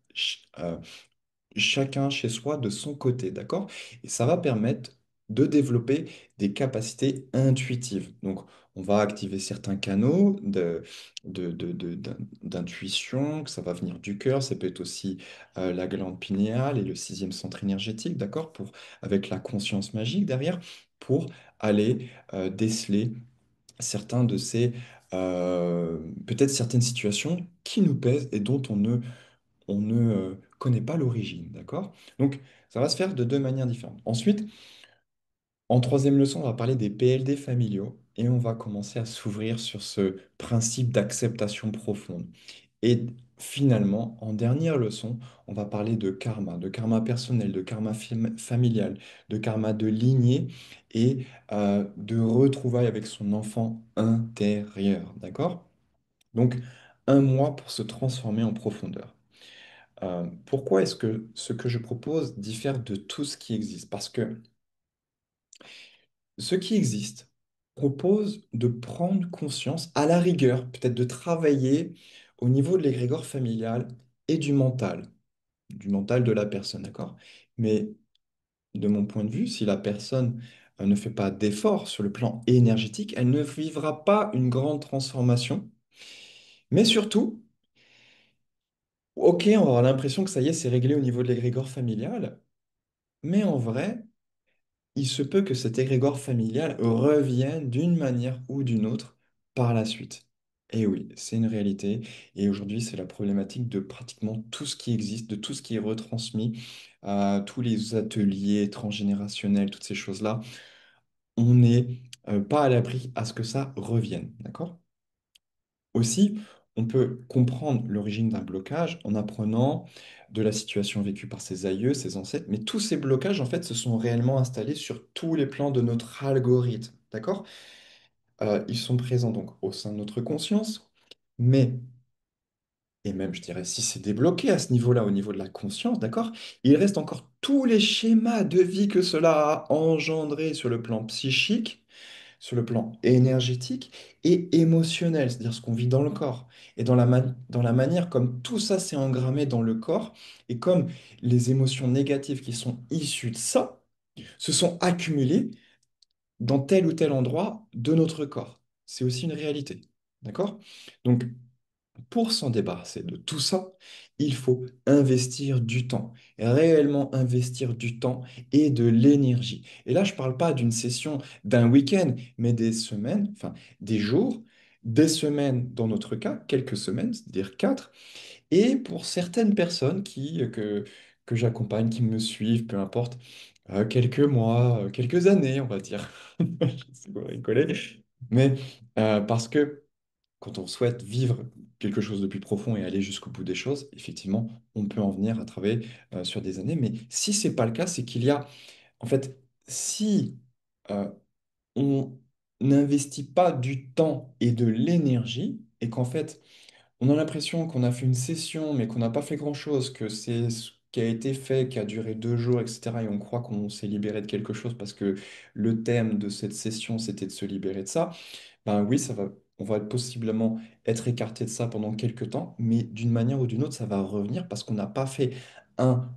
chacun chez soi de son côté, d'accord? Et ça va permettre de développer des capacités intuitives. Donc, on va activer certains canaux d'intuition, que ça va venir du cœur, ça peut être aussi la glande pinéale et le sixième centre énergétique, d'accord? Avec la conscience magique derrière, pour aller déceler certains de ces, peut-être certaines situations qui nous pèsent et dont on ne connaît pas l'origine, d'accord? Donc, ça va se faire de deux manières différentes. Ensuite, en troisième leçon, on va parler des PLD familiaux et on va commencer à s'ouvrir sur ce principe d'acceptation profonde. Et finalement, en dernière leçon, on va parler de karma personnel, de karma familial, de karma de lignée et de retrouvailles avec son enfant intérieur, d'accord? Donc, un mois pour se transformer en profondeur. Pourquoi est-ce que ce que je propose diffère de tout ce qui existe? Parce que ce qui existe propose de prendre conscience, à la rigueur, peut-être de travailler au niveau de l'égrégore familial et du mental de la personne, d'accord? Mais de mon point de vue, si la personne ne fait pas d'effort sur le plan énergétique, elle ne vivra pas une grande transformation. Mais surtout, ok, on va avoir l'impression que ça y est, c'est réglé au niveau de l'égrégore familial, mais en vrai, il se peut que cet égrégore familial revienne d'une manière ou d'une autre par la suite. Et oui, c'est une réalité. Et aujourd'hui, c'est la problématique de pratiquement tout ce qui existe, de tout ce qui est retransmis, tous les ateliers transgénérationnels, toutes ces choses-là. On n'est pas à l'abri à ce que ça revienne. D'accord? Aussi, on peut comprendre l'origine d'un blocage en apprenant de la situation vécue par ses aïeux, ses ancêtres, mais tous ces blocages, en fait, se sont réellement installés sur tous les plans de notre algorithme, d'accord? Ils sont présents donc au sein de notre conscience, mais, et même je dirais, si c'est débloqué à ce niveau-là, au niveau de la conscience, d'accord, il reste encore tous les schémas de vie que cela a engendré sur le plan psychique, sur le plan énergétique et émotionnel, c'est-à-dire ce qu'on vit dans le corps. Et dans la manière comme tout ça s'est engrammé dans le corps, et comme les émotions négatives qui sont issues de ça se sont accumulées dans tel ou tel endroit de notre corps. C'est aussi une réalité. D'accord? Donc, pour s'en débarrasser de tout ça, il faut investir du temps, réellement investir du temps et de l'énergie. Et là, je ne parle pas d'une session d'un week-end, mais des semaines, enfin des jours, des semaines dans notre cas, quelques semaines, c'est-à-dire quatre, et pour certaines personnes que j'accompagne, qui me suivent, peu importe, quelques mois, quelques années, on va dire. Je sais pas rigoler, mais parce que quand on souhaite vivre quelque chose de plus profond et aller jusqu'au bout des choses, effectivement, on peut en venir à travailler sur des années. Mais si c'est pas le cas, c'est qu'il y a, en fait, si euh, on n'investit pas du temps et de l'énergie, et qu'en fait, on a l'impression qu'on a fait une session, mais qu'on n'a pas fait grand-chose, que c'est ce qui a été fait, qui a duré 2 jours, etc. Et on croit qu'on s'est libéré de quelque chose parce que le thème de cette session, c'était de se libérer de ça. Ben oui, on va possiblement être écarté de ça pendant quelques temps, mais d'une manière ou d'une autre, ça va revenir parce qu'on n'a pas fait un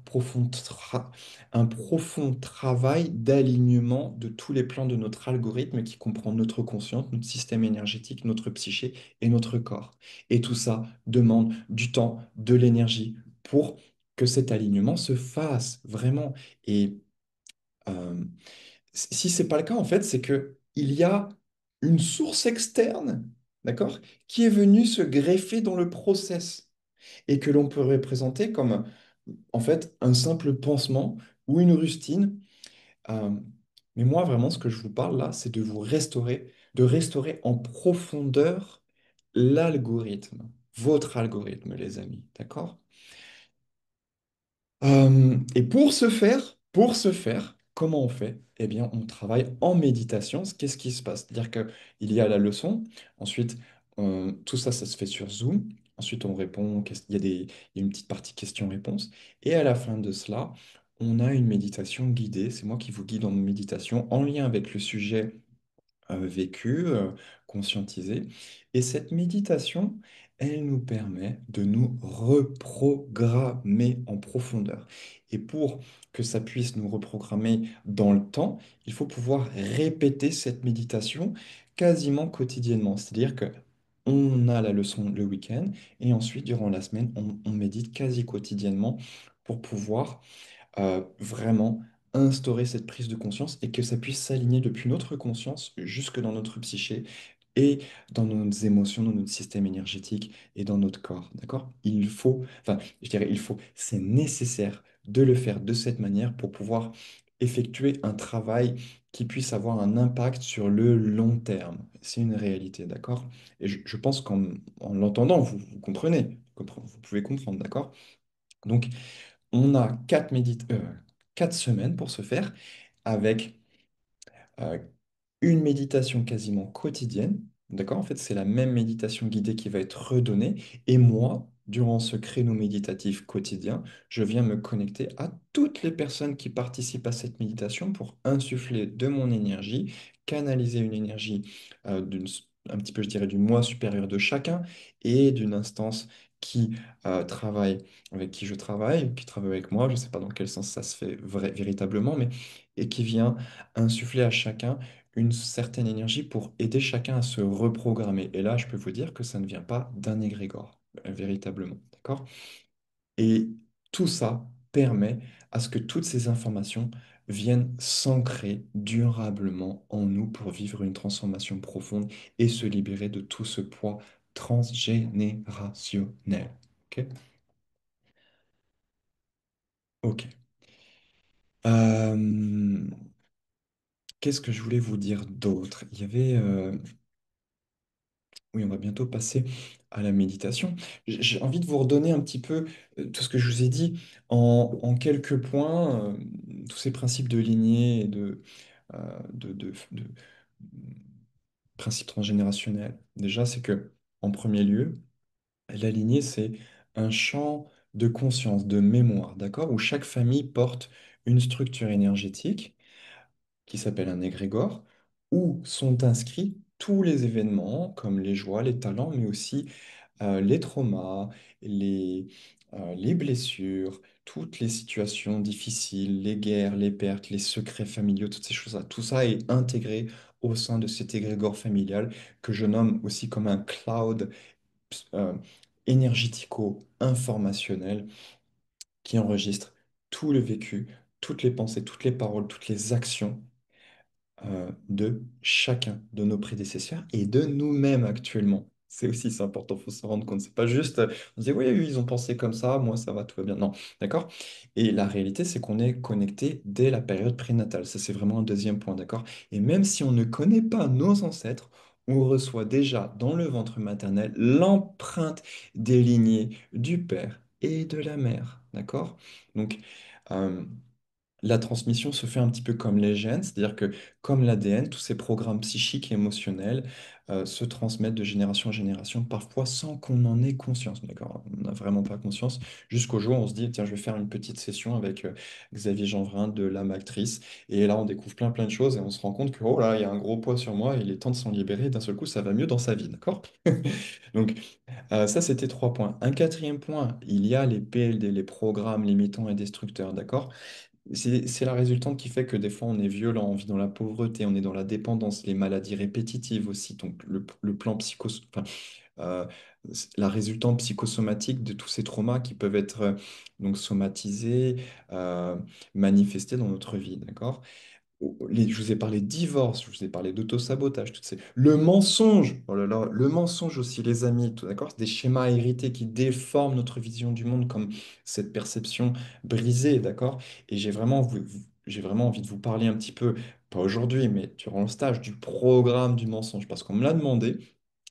un profond travail d'alignement de tous les plans de notre algorithme qui comprend notre conscience, notre système énergétique, notre psyché et notre corps. Et tout ça demande du temps, de l'énergie pour que cet alignement se fasse vraiment. Et euh, si c'est pas le cas, en fait, c'est que il y a une source externe, d'accord, qui est venue se greffer dans le process et que l'on peut représenter comme, en fait, un simple pansement ou une rustine. Euh, mais moi, vraiment, ce que je vous parle là, c'est de vous restaurer, de restaurer en profondeur l'algorithme, votre algorithme, les amis, d'accord? Et pour ce faire, comment on fait? Eh bien, on travaille en méditation. Qu'est-ce qui se passe? C'est-à-dire qu'il y a la leçon, ensuite, Tout ça, ça se fait sur Zoom. Ensuite, on répond, il y a une petite partie questions-réponses. Et à la fin de cela, on a une méditation guidée. C'est moi qui vous guide en méditation en lien avec le sujet vécu, conscientisé. Et cette méditation, elle nous permet de nous reprogrammer en profondeur. Et pour que ça puisse nous reprogrammer dans le temps, il faut pouvoir répéter cette méditation quasiment quotidiennement. C'est-à-dire que on a la leçon le week-end et ensuite, durant la semaine, on médite quasi quotidiennement pour pouvoir vraiment instaurer cette prise de conscience et que ça puisse s'aligner depuis notre conscience jusque dans notre psyché et dans nos émotions, dans notre système énergétique et dans notre corps. D'accord? Il faut, enfin, je dirais, il faut, c'est nécessaire de le faire de cette manière pour pouvoir effectuer un travail qui puisse avoir un impact sur le long terme. C'est une réalité, d'accord? Et je pense en l'entendant, vous comprenez, vous pouvez comprendre, d'accord? Donc, on a 4 semaines pour ce faire avec euh, une méditation quasiment quotidienne. D'accord? En fait, c'est la même méditation guidée qui va être redonnée. Et moi, durant ce créneau méditatif quotidien, je viens me connecter à toutes les personnes qui participent à cette méditation pour insuffler de mon énergie, canaliser une énergie un petit peu, je dirais, du moi supérieur de chacun et d'une instance qui travaille avec qui je travaille, qui travaille avec moi. Je ne sais pas dans quel sens ça se fait véritablement, mais et qui vient insuffler à chacun une certaine énergie pour aider chacun à se reprogrammer. Et là, je peux vous dire que ça ne vient pas d'un égrégore, véritablement. D'accord? Et tout ça permet à ce que toutes ces informations viennent s'ancrer durablement en nous pour vivre une transformation profonde et se libérer de tout ce poids transgénérationnel. Ok? Ok. Euh, Qu'est-ce que je voulais vous dire d'autre? Il y avait, oui, on va bientôt passer à la méditation. J'ai envie de vous redonner un petit peu tout ce que je vous ai dit en quelques points, tous ces principes de lignée et de principes transgénérationnels. Déjà, c'est que, en premier lieu, la lignée, c'est un champ de conscience, de mémoire, d'accord, où chaque famille porte une structure énergétique qui s'appelle un égrégore, où sont inscrits tous les événements, comme les joies, les talents, mais aussi les traumas, les blessures, toutes les situations difficiles, les guerres, les pertes, les secrets familiaux, toutes ces choses-là. Tout ça est intégré au sein de cet égrégore familial que je nomme aussi comme un cloud euh, énergético-informationnel qui enregistre tout le vécu, toutes les pensées, toutes les paroles, toutes les actions de chacun de nos prédécesseurs et de nous-mêmes actuellement. C'est aussi c'est important, il faut se rendre compte. C'est pas juste, on se dit, oui, oui, ils ont pensé comme ça, moi ça va, tout va bien. Non, d'accord? Et la réalité, c'est qu'on est connecté dès la période prénatale. Ça, c'est vraiment un deuxième point, d'accord? Et même si on ne connaît pas nos ancêtres, on reçoit déjà dans le ventre maternel l'empreinte des lignées du père et de la mère, d'accord? Donc, euh, la transmission se fait un petit peu comme les gènes, c'est-à-dire que comme l'ADN, tous ces programmes psychiques et émotionnels se transmettent de génération en génération, parfois sans qu'on en ait conscience. D'accord? On n'a vraiment pas conscience, jusqu'au jour où on se dit, tiens, je vais faire une petite session avec Xavier Jeanvrin de l'âme actrice, et là on découvre plein plein de choses, et on se rend compte que, oh là, il y a un gros poids sur moi, il est temps de s'en libérer, et d'un seul coup, ça va mieux dans sa vie, d'accord? Donc, ça, c'était 3 points. Un quatrième point, il y a les PLD, les programmes limitants et destructeurs, d'accord? C'est la résultante qui fait que des fois on est violent, on vit dans la pauvreté, on est dans la dépendance, les maladies répétitives aussi, donc le plan enfin, euh, la résultante psychosomatique de tous ces traumas qui peuvent être donc somatisés, euh, manifestés dans notre vie, d'accord? Je vous ai parlé de divorce, je vous ai parlé d'autosabotage, le mensonge, oh là là, le mensonge aussi, les amis, d'accord? C'est des schémas hérités qui déforment notre vision du monde comme cette perception brisée, d'accord? Et j'ai vraiment envie de vous parler un petit peu, pas aujourd'hui, mais durant le stage, du programme du mensonge, parce qu'on me l'a demandé.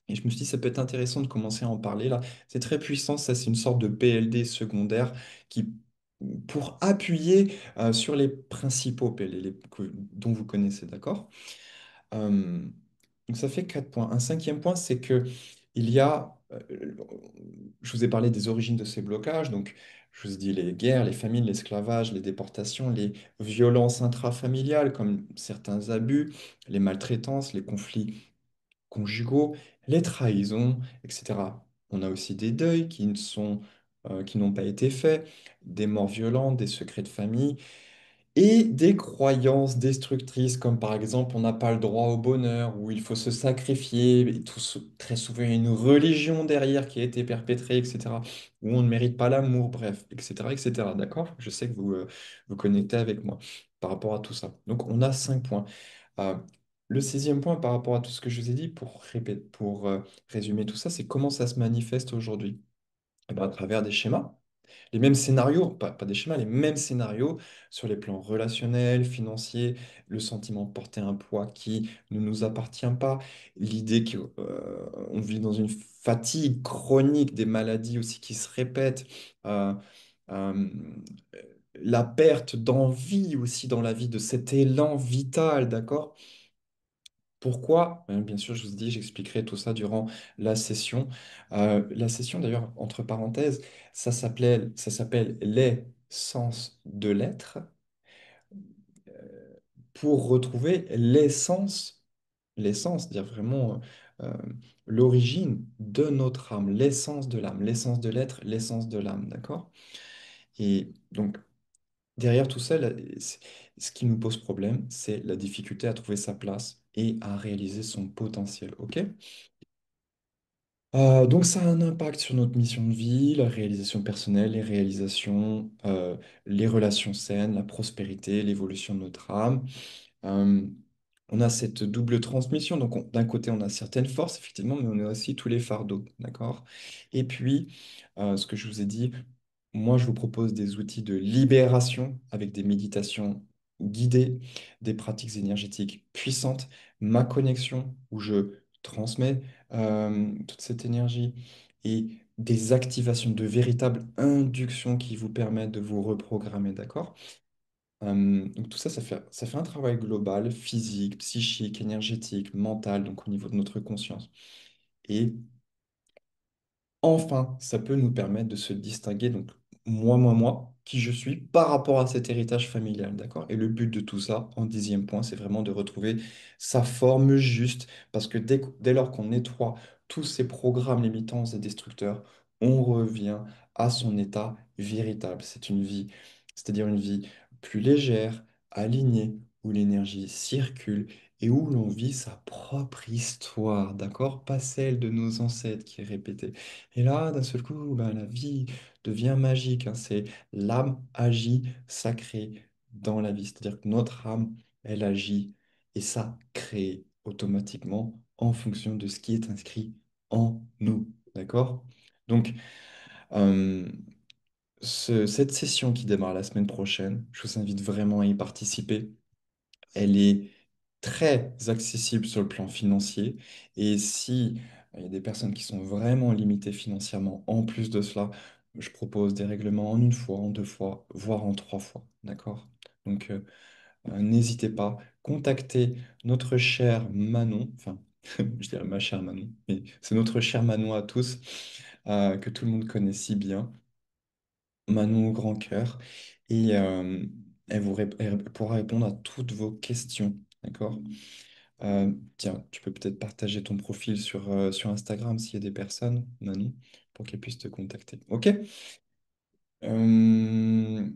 Et je me suis dit, ça peut être intéressant de commencer à en parler là. C'est très puissant, ça, c'est une sorte de PLD secondaire qui, pour appuyer sur les principaux PLD dont vous connaissez, d'accord? Euh, donc ça fait 4 points. Un cinquième point, c'est que Il y a, je vous ai parlé des origines de ces blocages, donc je vous ai dit les guerres, les famines, l'esclavage, les déportations, les violences intrafamiliales comme certains abus, les maltraitances, les conflits conjugaux, les trahisons, etc. On a aussi des deuils qui n'ont pas été faits, des morts violentes, des secrets de famille et des croyances destructrices, comme par exemple on n'a pas le droit au bonheur, ou il faut se sacrifier, et très souvent il y a une religion derrière qui a été perpétrée, etc., où on ne mérite pas l'amour, bref, etc., etc. D'accord? Je sais que vous connectez avec moi par rapport à tout ça. Donc on a 5 points. Euh, le sixième point par rapport à tout ce que je vous ai dit, pour résumer tout ça, c'est comment ça se manifeste aujourd'hui. Eh ben, à travers des schémas. Les mêmes scénarios, pas des schémas, les mêmes scénarios sur les plans relationnels, financiers, le sentiment de porter un poids qui ne nous appartient pas, l'idée qu'on vit dans une fatigue chronique, des maladies aussi qui se répètent, euh, euh, la perte d'envie aussi dans la vie, de cet élan vital, d'accord? Pourquoi? Bien sûr, je vous dis, j'expliquerai tout ça durant la session. La session, d'ailleurs, entre parenthèses, ça s'appelle les sens de l'être pour retrouver l'essence, dire vraiment euh, l'origine de notre âme, l'essence de l'âme, l'essence de l'être, l'essence de l'âme, d'accord? Et donc, derrière tout ça, ce qui nous pose problème, c'est la difficulté à trouver sa place et à réaliser son potentiel, ok? Donc ça a un impact sur notre mission de vie, la réalisation personnelle, les relations saines, la prospérité, l'évolution de notre âme. Euh, on a cette double transmission. Donc, d'un côté, on a certaines forces, effectivement, mais on a aussi tous les fardeaux, d'accord? Et puis, ce que je vous ai dit, moi, je vous propose des outils de libération avec des méditations guidées, des pratiques énergétiques puissantes, ma connexion où je transmets toute cette énergie et des activations de véritables inductions qui vous permettent de vous reprogrammer, d'accord? Donc tout ça, ça fait un travail global, physique, psychique, énergétique, mental, donc au niveau de notre conscience. Et enfin, ça peut nous permettre de se distinguer, donc moi, qui je suis par rapport à cet héritage familial, d'accord? Et le but de tout ça, en 10e point, c'est vraiment de retrouver sa forme juste, parce que dès lors qu'on nettoie tous ces programmes limitants et destructeurs, on revient à son état véritable. C'est-à-dire une vie plus légère, alignée, où l'énergie circule et où l'on vit sa propre histoire, d'accord? Pas celle de nos ancêtres qui est répétée. Et là, d'un seul coup, ben, la vie devient magique, hein. C'est l'âme agit sacrée dans la vie. C'est-à-dire que notre âme, elle agit et ça crée automatiquement en fonction de ce qui est inscrit en nous. D'accord? Donc, euh, cette session qui démarre la semaine prochaine, je vous invite vraiment à y participer. Elle est très accessible sur le plan financier. Et si il y a des personnes qui sont vraiment limitées financièrement, en plus de cela, je propose des règlements en une fois, en 2 fois, voire en 3 fois. D'accord? Donc, n'hésitez pas, contactez notre cher Manon, enfin, je dirais ma chère Manon, mais c'est notre cher Manon à tous, que tout le monde connaît si bien. Manon au grand cœur et elle pourra répondre à toutes vos questions. D'accord? Tiens, tu peux peut-être partager ton profil sur Instagram s'il y a des personnes, Manon, pour qu'elles puissent te contacter. Ok? Euh,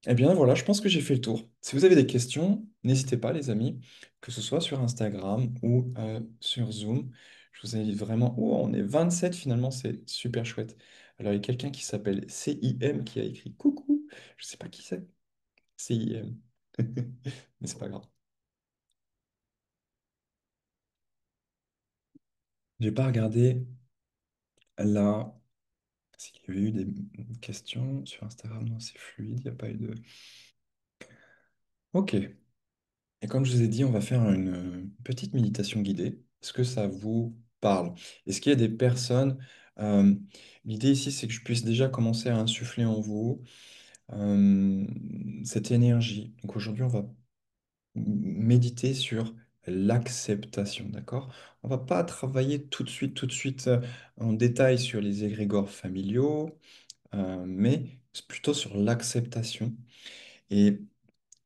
eh bien voilà, je pense que j'ai fait le tour. Si vous avez des questions, n'hésitez pas, les amis, que ce soit sur Instagram ou sur Zoom. Je vous invite vraiment. Oh, on est 27 finalement, c'est super chouette. Alors, il y a quelqu'un qui s'appelle CIM qui a écrit coucou. Je sais pas qui c'est. CIM. Mais c'est pas grave. J'ai pas regardé là s'il y avait eu des questions sur Instagram. Non, c'est fluide, il n'y a pas eu de. Ok. Et comme je vous ai dit, on va faire une petite méditation guidée. Est-ce que ça vous parle? Est-ce qu'il y a des personnes... euh, l'idée ici, c'est que je puisse déjà commencer à insuffler en vous cette énergie. Donc aujourd'hui, on va méditer sur l'acceptation, d'accord? On va pas travailler tout de suite en détail sur les égrégores familiaux, mais c'est plutôt sur l'acceptation. Et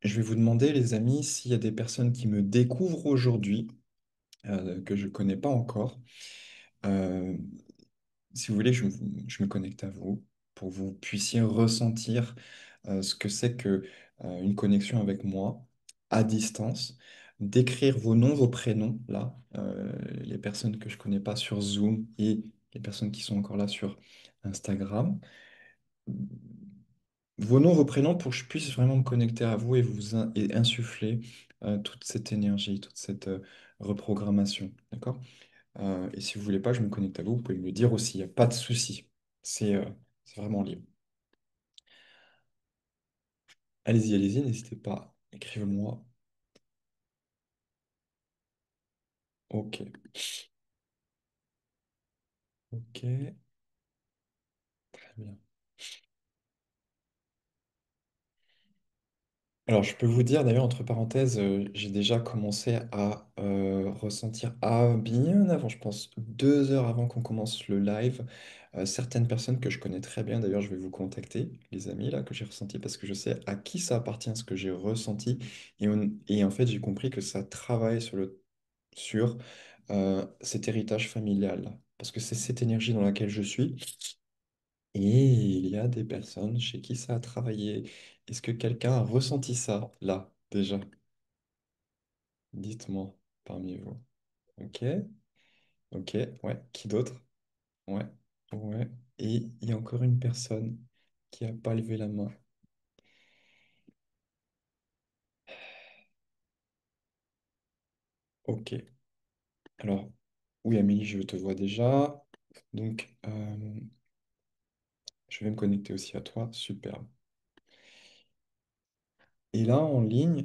je vais vous demander, les amis, s'il y a des personnes qui me découvrent aujourd'hui, que je ne connais pas encore, euh, si vous voulez, je me connecte à vous pour que vous puissiez ressentir ce que c'est que une connexion avec moi à distance, d'écrire vos noms, vos prénoms, là, les personnes que je connais pas sur Zoom et les personnes qui sont encore là sur Instagram. Vos noms, vos prénoms pour que je puisse vraiment me connecter à vous et et insuffler toute cette énergie, toute cette reprogrammation. D'accord? Et si vous voulez pas, je me connecte à vous, vous pouvez me le dire aussi, il n'y a pas de souci. C'est euh, c'est vraiment libre. Allez-y, n'hésitez pas, écrivez-moi. Ok, ok, très bien. Alors, je peux vous dire, d'ailleurs, entre parenthèses, j'ai déjà commencé à ressentir, bien avant, je pense, 2 heures avant qu'on commence le live, certaines personnes que je connais très bien. D'ailleurs, je vais vous contacter, les amis, là, que j'ai ressenti, parce que je sais à qui ça appartient, ce que j'ai ressenti. Et en fait, j'ai compris que ça travaille sur cet héritage familial, parce que c'est cette énergie dans laquelle je suis. Et il y a des personnes chez qui ça a travaillé. Est-ce que quelqu'un a ressenti ça là, déjà? Dites-moi parmi vous. Ok, ok, ouais. Qui d'autre? Ouais, ouais. Et il y a encore une personne qui a pas levé la main. Ok. Alors, oui, Amélie, je te vois déjà. Donc, je vais me connecter aussi à toi. Superbe. Et là, en ligne,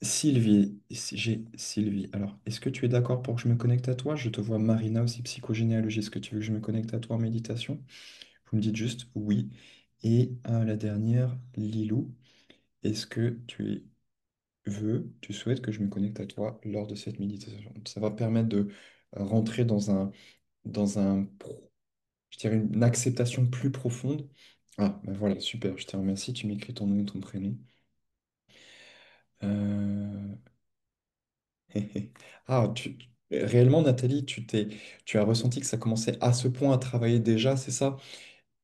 Sylvie, j'ai Sylvie. Alors, est-ce que tu es d'accord pour que je me connecte à toi? Je te vois Marina aussi, psychogénéalogie. Est-ce que tu veux que je me connecte à toi en méditation? Vous me dites juste oui. Et la dernière, Lilou, est-ce que tu souhaites que je me connecte à toi lors de cette méditation? Ça va permettre de rentrer dans je dirais une acceptation plus profonde. Ah, ben voilà, super, je te remercie. Tu m'écris ton nom et ton prénom. Euh, Ah, réellement, Nathalie, tu as ressenti que ça commençait à ce point à travailler déjà, c'est ça?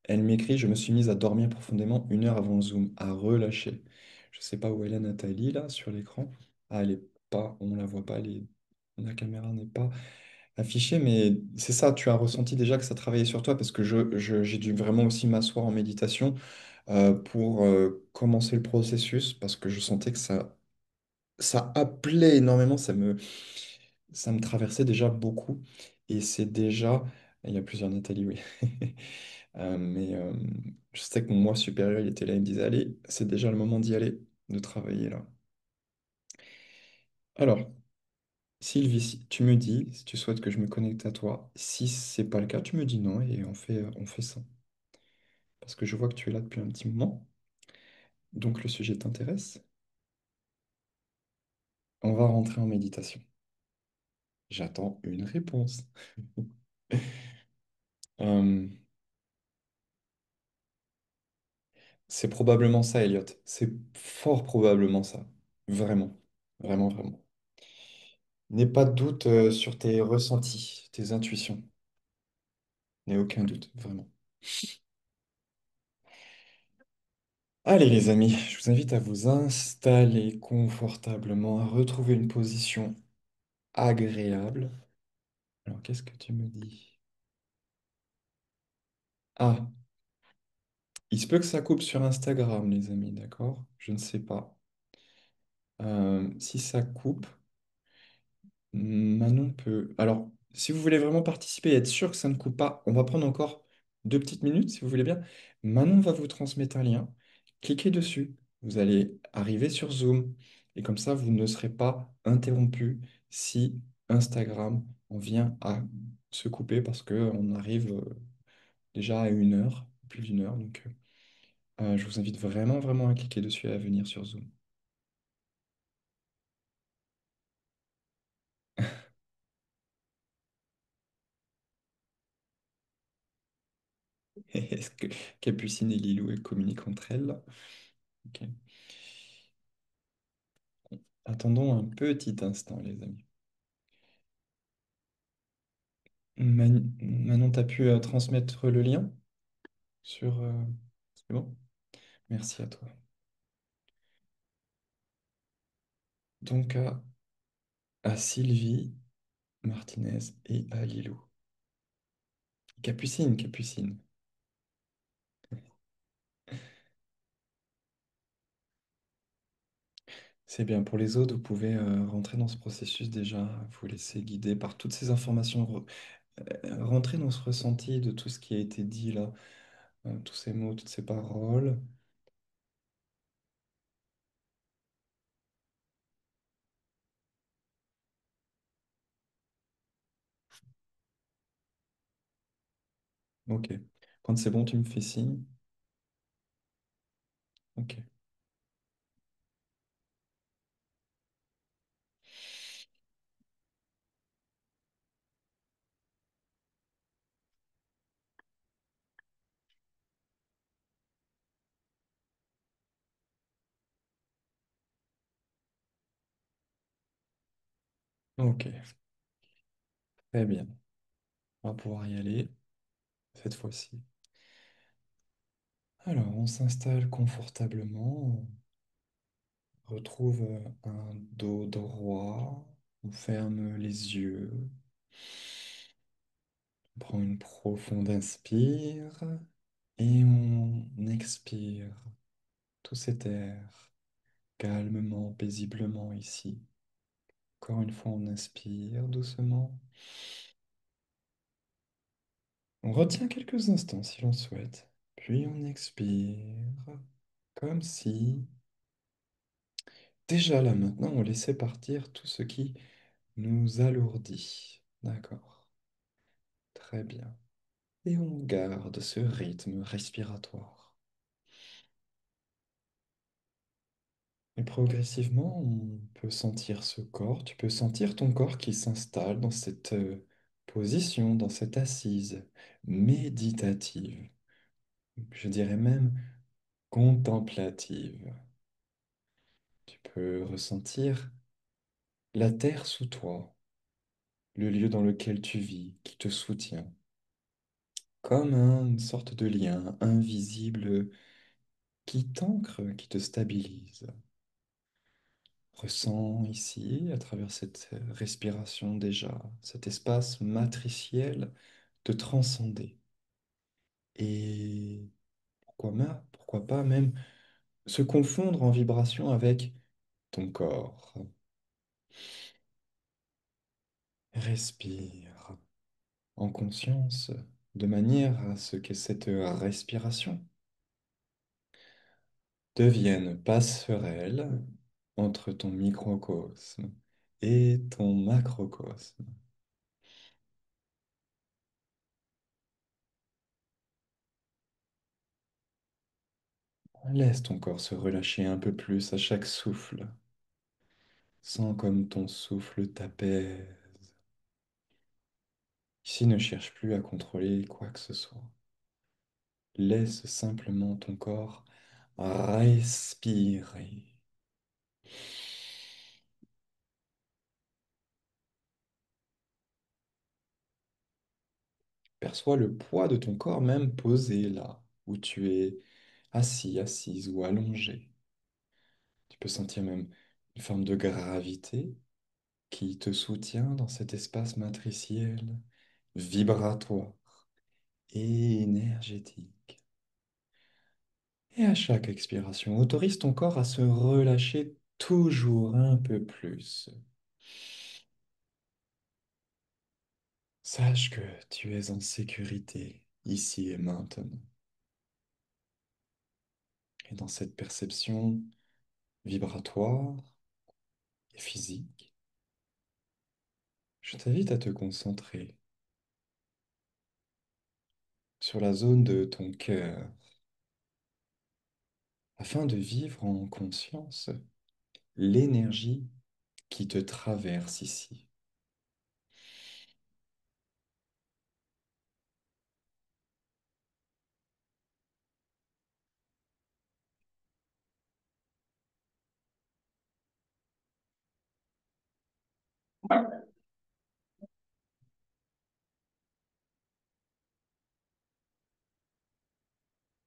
Elle m'écrit, je me suis mise à dormir profondément 1 heure avant le Zoom, à relâcher. Je sais pas où est la Nathalie, là, sur l'écran. Ah, elle est pas, on la voit pas, la caméra n'est pas affichée, mais c'est ça, tu as ressenti déjà que ça travaillait sur toi, parce que j'ai dû vraiment aussi m'asseoir en méditation pour commencer le processus, parce que je sentais que ça appelait énormément, ça me traversait déjà beaucoup. Et c'est déjà, il y a plusieurs Nathalie, oui. Mais je sais que mon moi supérieur, il était là, il me disait, allez, c'est déjà le moment d'y aller, de travailler là. Alors, Sylvie, si tu me dis, si tu souhaites que je me connecte à toi, si c'est pas le cas, tu me dis non et on fait ça. Parce que je vois que tu es là depuis un petit moment, donc le sujet t'intéresse. On va rentrer en méditation. J'attends une réponse. Euh, c'est probablement ça, Elliot. C'est fort probablement ça. Vraiment, vraiment, vraiment. N'aie pas de doute sur tes ressentis, tes intuitions. N'aie aucun doute, vraiment. Allez les amis, je vous invite à vous installer confortablement, à retrouver une position agréable. Alors, qu'est-ce que tu me dis? Ah, il se peut que ça coupe sur Instagram, les amis, d'accord? Je ne sais pas. Si ça coupe, Manon peut... Alors, si vous voulez vraiment participer et être sûr que ça ne coupe pas, on va prendre encore 2 petites minutes, si vous voulez bien. Manon va vous transmettre un lien. Cliquez dessus. Vous allez arriver sur Zoom. Et comme ça, vous ne serez pas interrompu si Instagram en vient à se couper parce qu'on arrive déjà à 1 heure, plus d'1 heure. Donc, je vous invite vraiment, vraiment à cliquer dessus et à venir sur Zoom. Est-ce que Capucine et Lilou elles communiquent entre elles? Ok. Attendons un petit instant, les amis. Manon, t'as pu transmettre le lien sur... C'est bon? Merci à toi. Donc à Sylvie Martinez et à Lilou. Capucine, Capucine. C'est bien. Pour les autres, vous pouvez rentrer dans ce processus déjà, vous laisser guider par toutes ces informations, rentrer dans ce ressenti de tout ce qui a été dit là, tous ces mots, toutes ces paroles. Ok. Quand c'est bon, tu me fais signe. Ok. Ok. Très bien. On va pouvoir y aller cette fois-ci. Alors, on s'installe confortablement, on retrouve un dos droit, on ferme les yeux, on prend une profonde inspire et on expire tout cet air calmement, paisiblement ici. Encore une fois, on inspire doucement. On retient quelques instants si l'on souhaite, puis on expire comme si déjà là maintenant on laissait partir tout ce qui nous alourdit. D'accord, très bien. Et on garde ce rythme respiratoire. Et progressivement, on peut sentir ce corps, tu peux sentir ton corps qui s'installe dans cette position, dans cette assise méditative, je dirais même contemplative. Tu peux ressentir la terre sous toi, le lieu dans lequel tu vis, qui te soutient, comme une sorte de lien invisible qui t'ancre, qui te stabilise. Ressens ici, à travers cette respiration déjà, cet espace matriciel de transcender. Et pourquoi pas même se confondre en vibration avec ton corps. Respire en conscience, de manière à ce que cette respiration devienne passerelle entre ton microcosme et ton macrocosme. Laisse ton corps se relâcher un peu plus à chaque souffle. Sens comme ton souffle t'apaise. Ici, ne cherche plus à contrôler quoi que ce soit. Laisse simplement ton corps respirer. Perçois le poids de ton corps même posé là, où tu es assis, assise ou allongé. Tu peux sentir même une forme de gravité qui te soutient dans cet espace matriciel, vibratoire et énergétique. Et à chaque expiration, autorise ton corps à se relâcher toujours un peu plus. Sache que tu es en sécurité ici et maintenant. Et dans cette perception vibratoire et physique, je t'invite à te concentrer sur la zone de ton cœur afin de vivre en conscience l'énergie qui te traverse ici.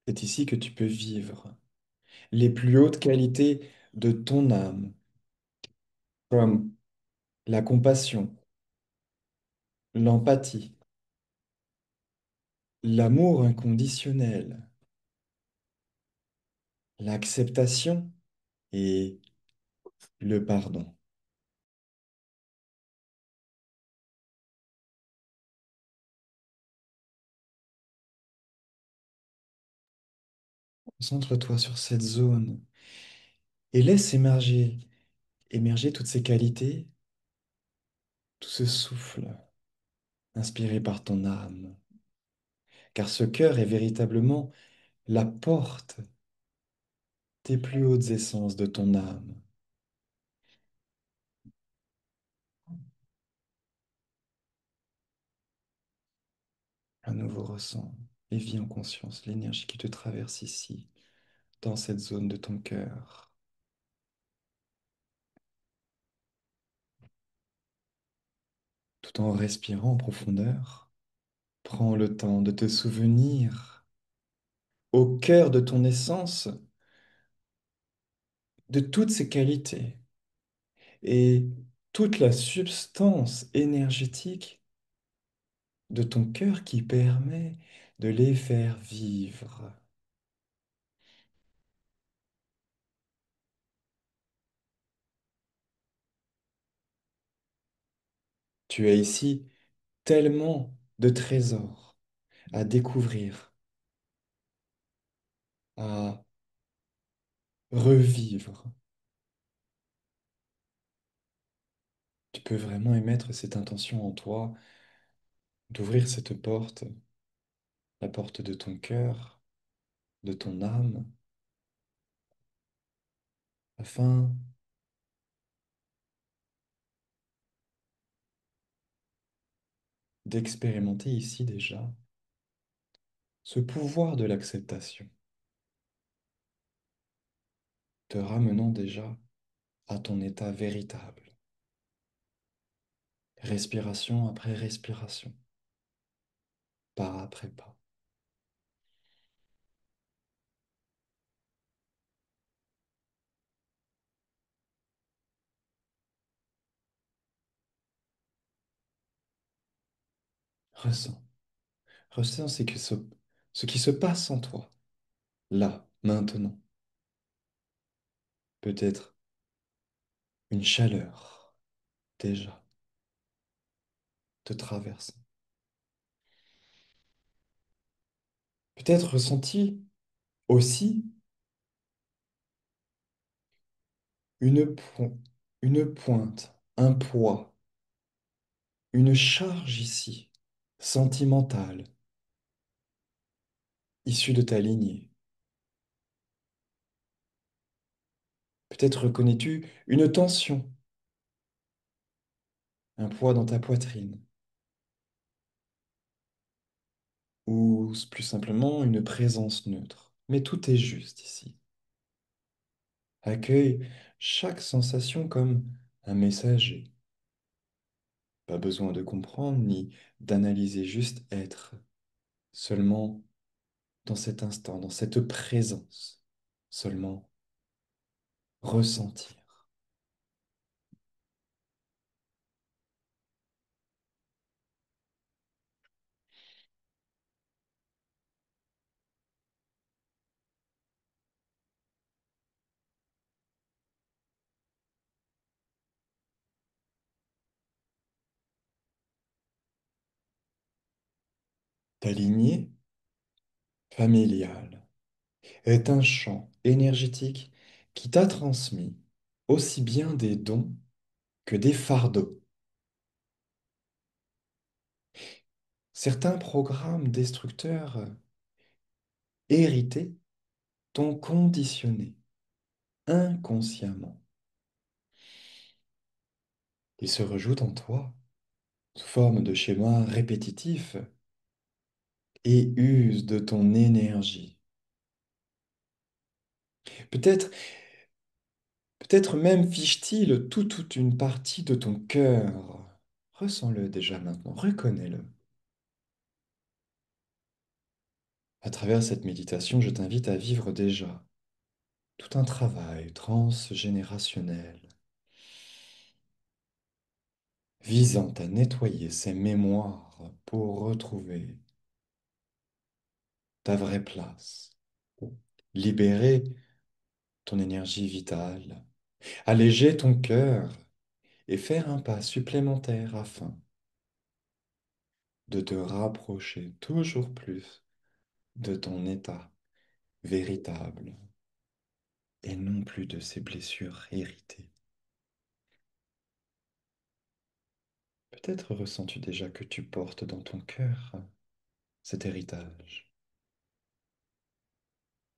C'est ici que tu peux vivre les plus hautes qualités de ton âme, comme la compassion, l'empathie, l'amour inconditionnel, l'acceptation et le pardon. Concentre-toi sur cette zone et laisse émerger toutes ces qualités, tout ce souffle inspiré par ton âme. Car ce cœur est véritablement la porte des plus hautes essences de ton âme. À nouveau ressens et vis en conscience l'énergie qui te traverse ici, dans cette zone de ton cœur, tout en respirant en profondeur. Prends le temps de te souvenir au cœur de ton essence de toutes ces qualités et toute la substance énergétique de ton cœur qui permet de les faire vivre. Tu as ici tellement de trésors à découvrir, à revivre. Tu peux vraiment émettre cette intention en toi d'ouvrir cette porte, la porte de ton cœur, de ton âme, afin d'expérimenter ici déjà ce pouvoir de l'acceptation, te ramenant déjà à ton état véritable, respiration après respiration, pas après pas. Ressens, ressens ce qui se passe en toi, là, maintenant. Peut-être une chaleur déjà te traverse. Peut-être ressenti aussi une, une pointe, un poids, une charge ici, sentimentale, issue de ta lignée. Peut-être reconnais-tu une tension, un poids dans ta poitrine, ou plus simplement une présence neutre. Mais tout est juste ici. Accueille chaque sensation comme un messager. Pas besoin de comprendre ni d'analyser, juste être, seulement dans cet instant, dans cette présence, seulement ressentir. Ta lignée familiale est un champ énergétique qui t'a transmis aussi bien des dons que des fardeaux. Certains programmes destructeurs hérités t'ont conditionné inconsciemment. Ils se rejouent en toi sous forme de schémas répétitifs et usent de ton énergie. Peut-être Peut-être même fiche-t-il toute une partie de ton cœur. Ressens-le déjà maintenant, reconnais-le. À travers cette méditation, je t'invite à vivre déjà tout un travail transgénérationnel visant à nettoyer ces mémoires pour retrouver ta vraie place, libérer ton énergie vitale, alléger ton cœur et faire un pas supplémentaire afin de te rapprocher toujours plus de ton état véritable et non plus de ces blessures héritées. Peut-être ressens-tu déjà que tu portes dans ton cœur cet héritage,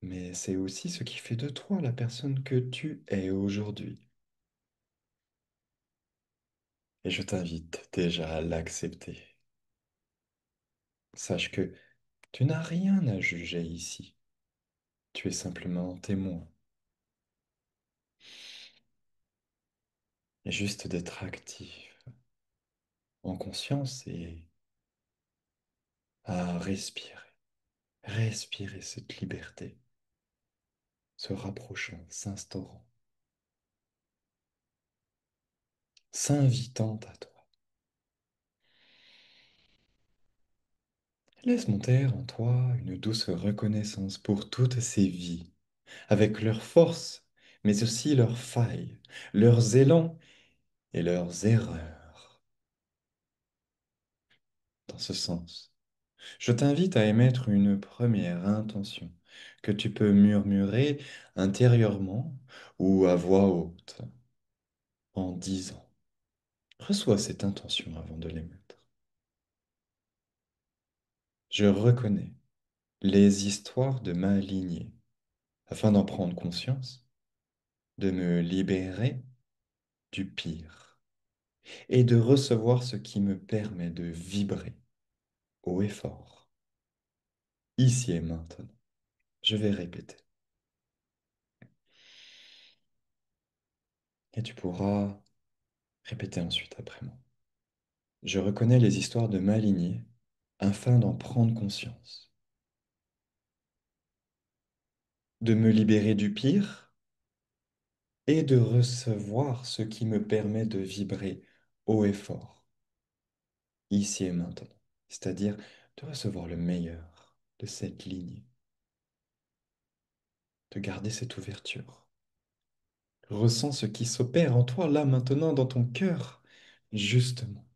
mais c'est aussi ce qui fait de toi la personne que tu es aujourd'hui. Et je t'invite déjà à l'accepter. Sache que tu n'as rien à juger ici. Tu es simplement témoin. Et juste d'être actif, en conscience et à respirer. Respirer cette liberté, se rapprochant, s'instaurant, s'invitant à toi. Laisse monter en toi une douce reconnaissance pour toutes ces vies, avec leurs forces, mais aussi leurs failles, leurs élans et leurs erreurs. Dans ce sens, je t'invite à émettre une première intention que tu peux murmurer intérieurement ou à voix haute en disant. Reçois cette intention avant de l'émettre. Je reconnais les histoires de ma lignée afin d'en prendre conscience, de me libérer du pire et de recevoir ce qui me permet de vibrer haut et fort, ici et maintenant. Je vais répéter. Et tu pourras répéter ensuite après moi. Je reconnais les histoires de ma lignée afin d'en prendre conscience, de me libérer du pire et de recevoir ce qui me permet de vibrer haut et fort, ici et maintenant. C'est-à-dire de recevoir le meilleur de cette lignée, de garder cette ouverture. Ressens ce qui s'opère en toi, là, maintenant, dans ton cœur, justement.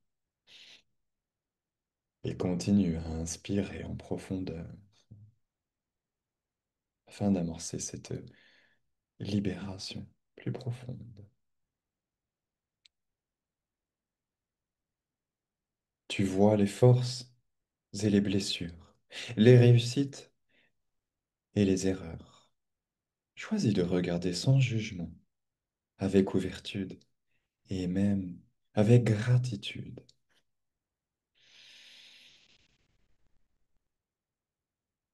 Et continue à inspirer en profondeur afin d'amorcer cette libération plus profonde. Tu vois les forces et les blessures, les réussites et les erreurs. Choisis de regarder sans jugement, avec ouverture et même avec gratitude.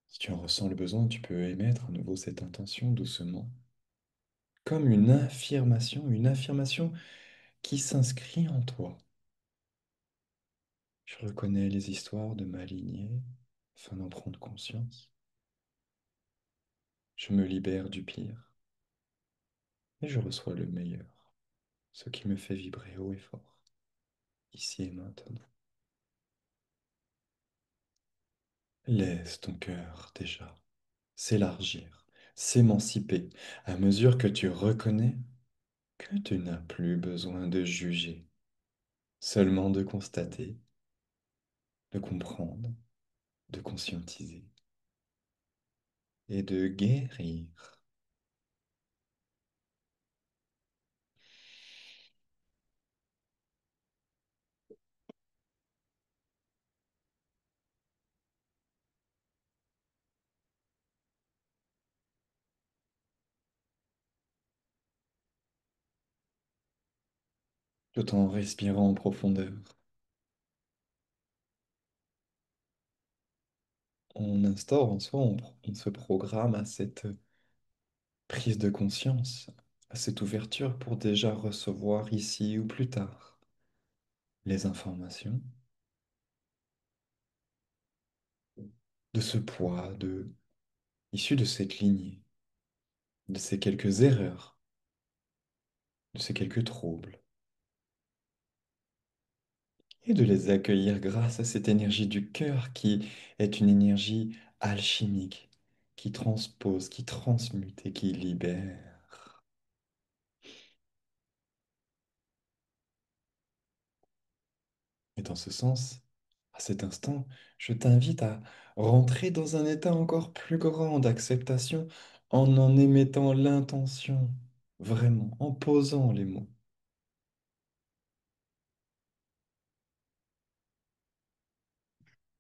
Si tu en ressens le besoin, tu peux émettre à nouveau cette intention doucement, comme une affirmation qui s'inscrit en toi. Je reconnais les histoires de ma lignée afin d'en prendre conscience. Je me libère du pire et je reçois le meilleur, ce qui me fait vibrer haut et fort, ici et maintenant. Laisse ton cœur déjà s'élargir, s'émanciper à mesure que tu reconnais que tu n'as plus besoin de juger, seulement de constater, de comprendre, de conscientiser et de guérir. Tout en respirant en profondeur. On instaure en soi, on se programme à cette prise de conscience, à cette ouverture pour déjà recevoir ici ou plus tard les informations de ce poids, issu de cette lignée, de ces quelques erreurs, de ces quelques troubles, et de les accueillir grâce à cette énergie du cœur qui est une énergie alchimique, qui transpose, qui transmute et qui libère. Et dans ce sens, à cet instant, je t'invite à rentrer dans un état encore plus grand d'acceptation en émettant l'intention, vraiment, en posant les mots.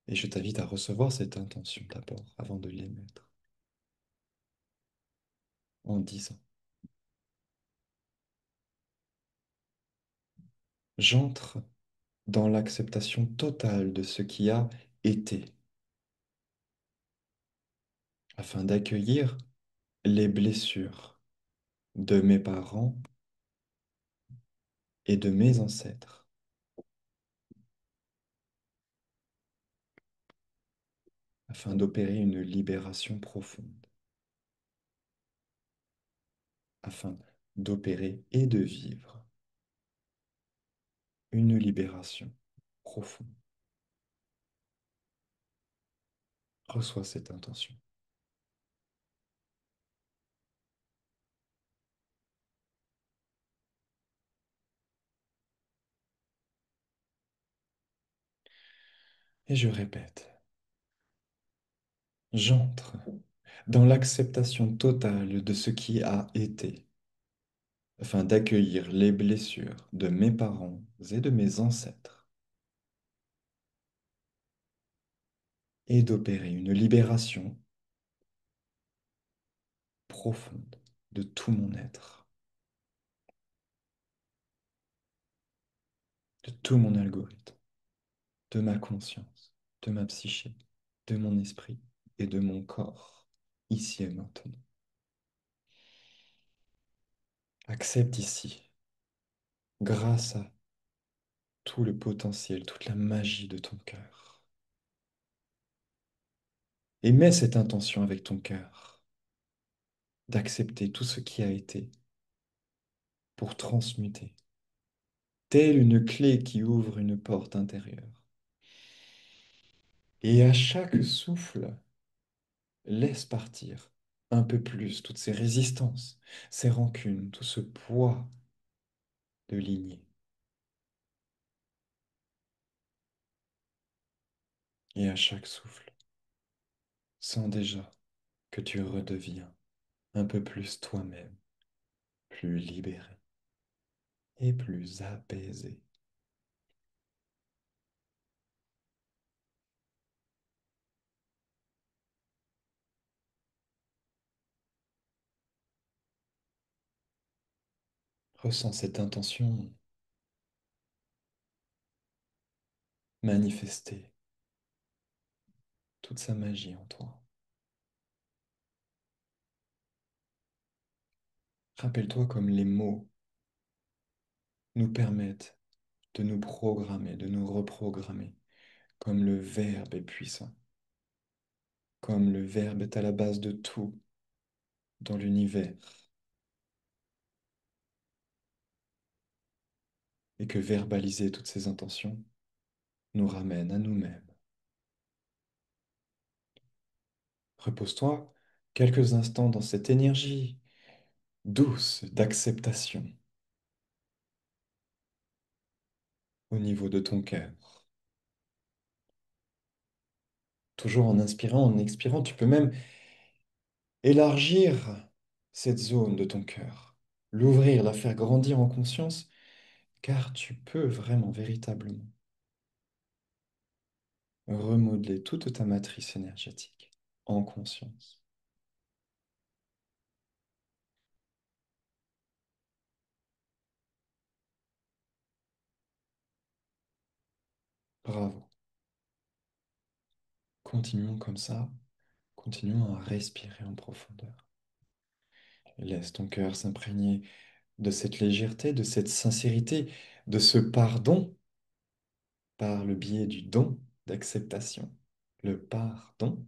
Et je t'invite à recevoir cette intention d'abord, avant de l'émettre, en disant, j'entre dans l'acceptation totale de ce qui a été, afin d'accueillir les blessures de mes parents et de mes ancêtres, afin d'opérer une libération profonde, afin d'opérer et de vivre une libération profonde. Reçois cette intention. Et je répète, j'entre dans l'acceptation totale de ce qui a été, afin d'accueillir les blessures de mes parents et de mes ancêtres, et d'opérer une libération profonde de tout mon être, de tout mon algorithme, de ma conscience, de ma psyché, de mon esprit et de mon corps, ici et maintenant. Accepte ici, grâce à tout le potentiel, toute la magie de ton cœur. Et mets cette intention avec ton cœur d'accepter tout ce qui a été pour transmuter, telle une clé qui ouvre une porte intérieure. Et à chaque souffle, laisse partir un peu plus toutes ces résistances, ces rancunes, tout ce poids de lignée. Et à chaque souffle, sens déjà que tu redeviens un peu plus toi-même, plus libéré et plus apaisé. Ressens cette intention manifester toute sa magie en toi. Rappelle-toi comme les mots nous permettent de nous programmer, de nous reprogrammer, comme le verbe est puissant, comme le verbe est à la base de tout dans l'univers, et que verbaliser toutes ces intentions nous ramène à nous-mêmes. Repose-toi quelques instants dans cette énergie douce d'acceptation au niveau de ton cœur. Toujours en inspirant, en expirant, tu peux même élargir cette zone de ton cœur, l'ouvrir, la faire grandir en conscience, car tu peux vraiment, véritablement, remodeler toute ta matrice énergétique en conscience. Bravo. Continuons comme ça, continuons à respirer en profondeur. Laisse ton cœur s'imprégner de cette légèreté, de cette sincérité, de ce pardon par le biais du don d'acceptation. Le pardon,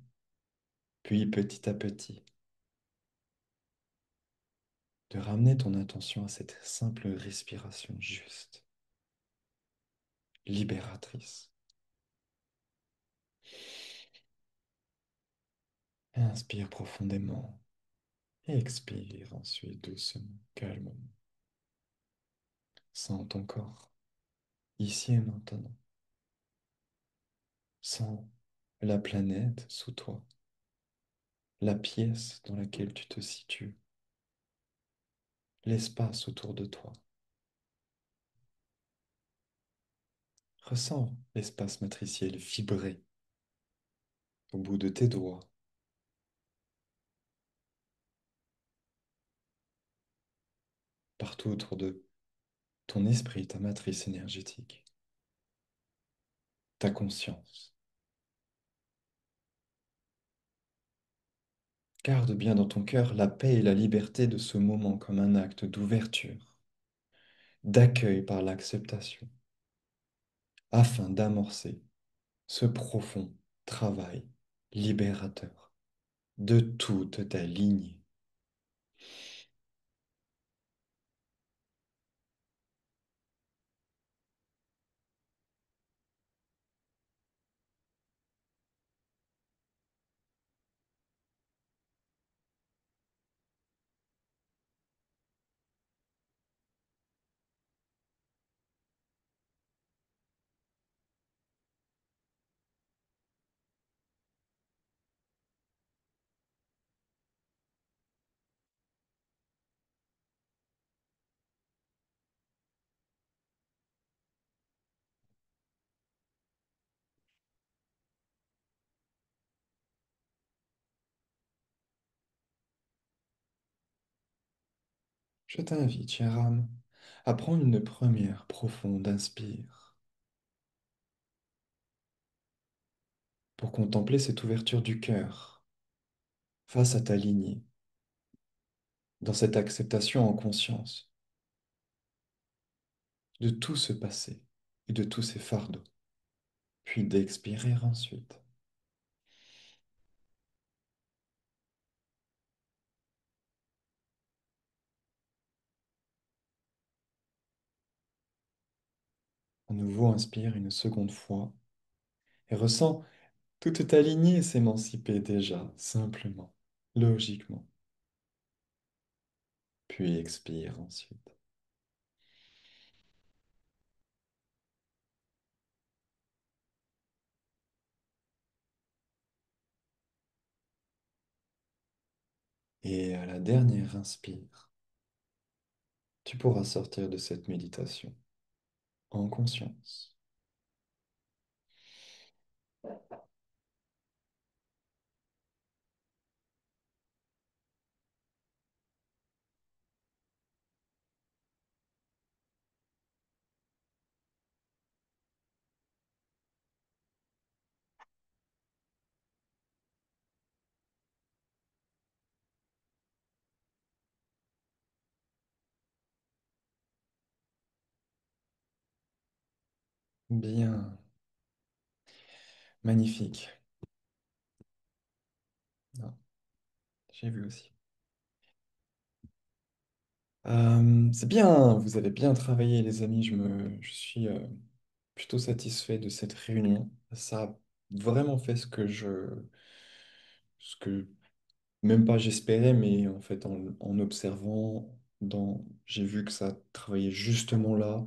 puis petit à petit, de ramener ton attention à cette simple respiration juste, libératrice. Inspire profondément et expire ensuite doucement, calmement. Sens ton corps, ici et maintenant. Sens la planète sous toi, la pièce dans laquelle tu te situes, l'espace autour de toi. Ressens l'espace matriciel vibrer au bout de tes doigts, partout autour de ton esprit, ta matrice énergétique, ta conscience. Garde bien dans ton cœur la paix et la liberté de ce moment comme un acte d'ouverture, d'accueil par l'acceptation, afin d'amorcer ce profond travail libérateur de toute ta lignée. Je t'invite, chère âme, à prendre une première profonde inspire pour contempler cette ouverture du cœur face à ta lignée, dans cette acceptation en conscience de tout ce passé et de tous ces fardeaux, puis d'expirer ensuite. À nouveau, inspire une seconde fois et ressens toute ta lignée s'émanciper déjà, simplement, logiquement. Puis expire ensuite. Et à la dernière inspire, tu pourras sortir de cette méditation en conscience. Bien, magnifique. Non, j'ai vu aussi. C'est bien, vous avez bien travaillé, les amis. Je suis plutôt satisfait de cette réunion. Ça a vraiment fait ce que même pas j'espérais, mais en fait, en observant, j'ai vu que ça travaillait justement là.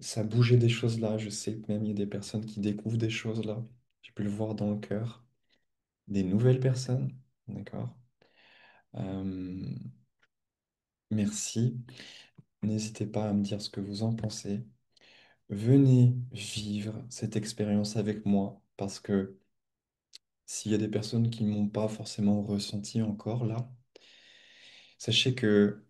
Ça bougeait des choses là. Je sais que même il y a des personnes qui découvrent des choses là. J'ai pu le voir dans le cœur. Des nouvelles personnes, d'accord? Euh, merci. N'hésitez pas à me dire ce que vous en pensez. Venez vivre cette expérience avec moi parce que s'il y a des personnes qui ne m'ont pas forcément ressenti encore là, sachez que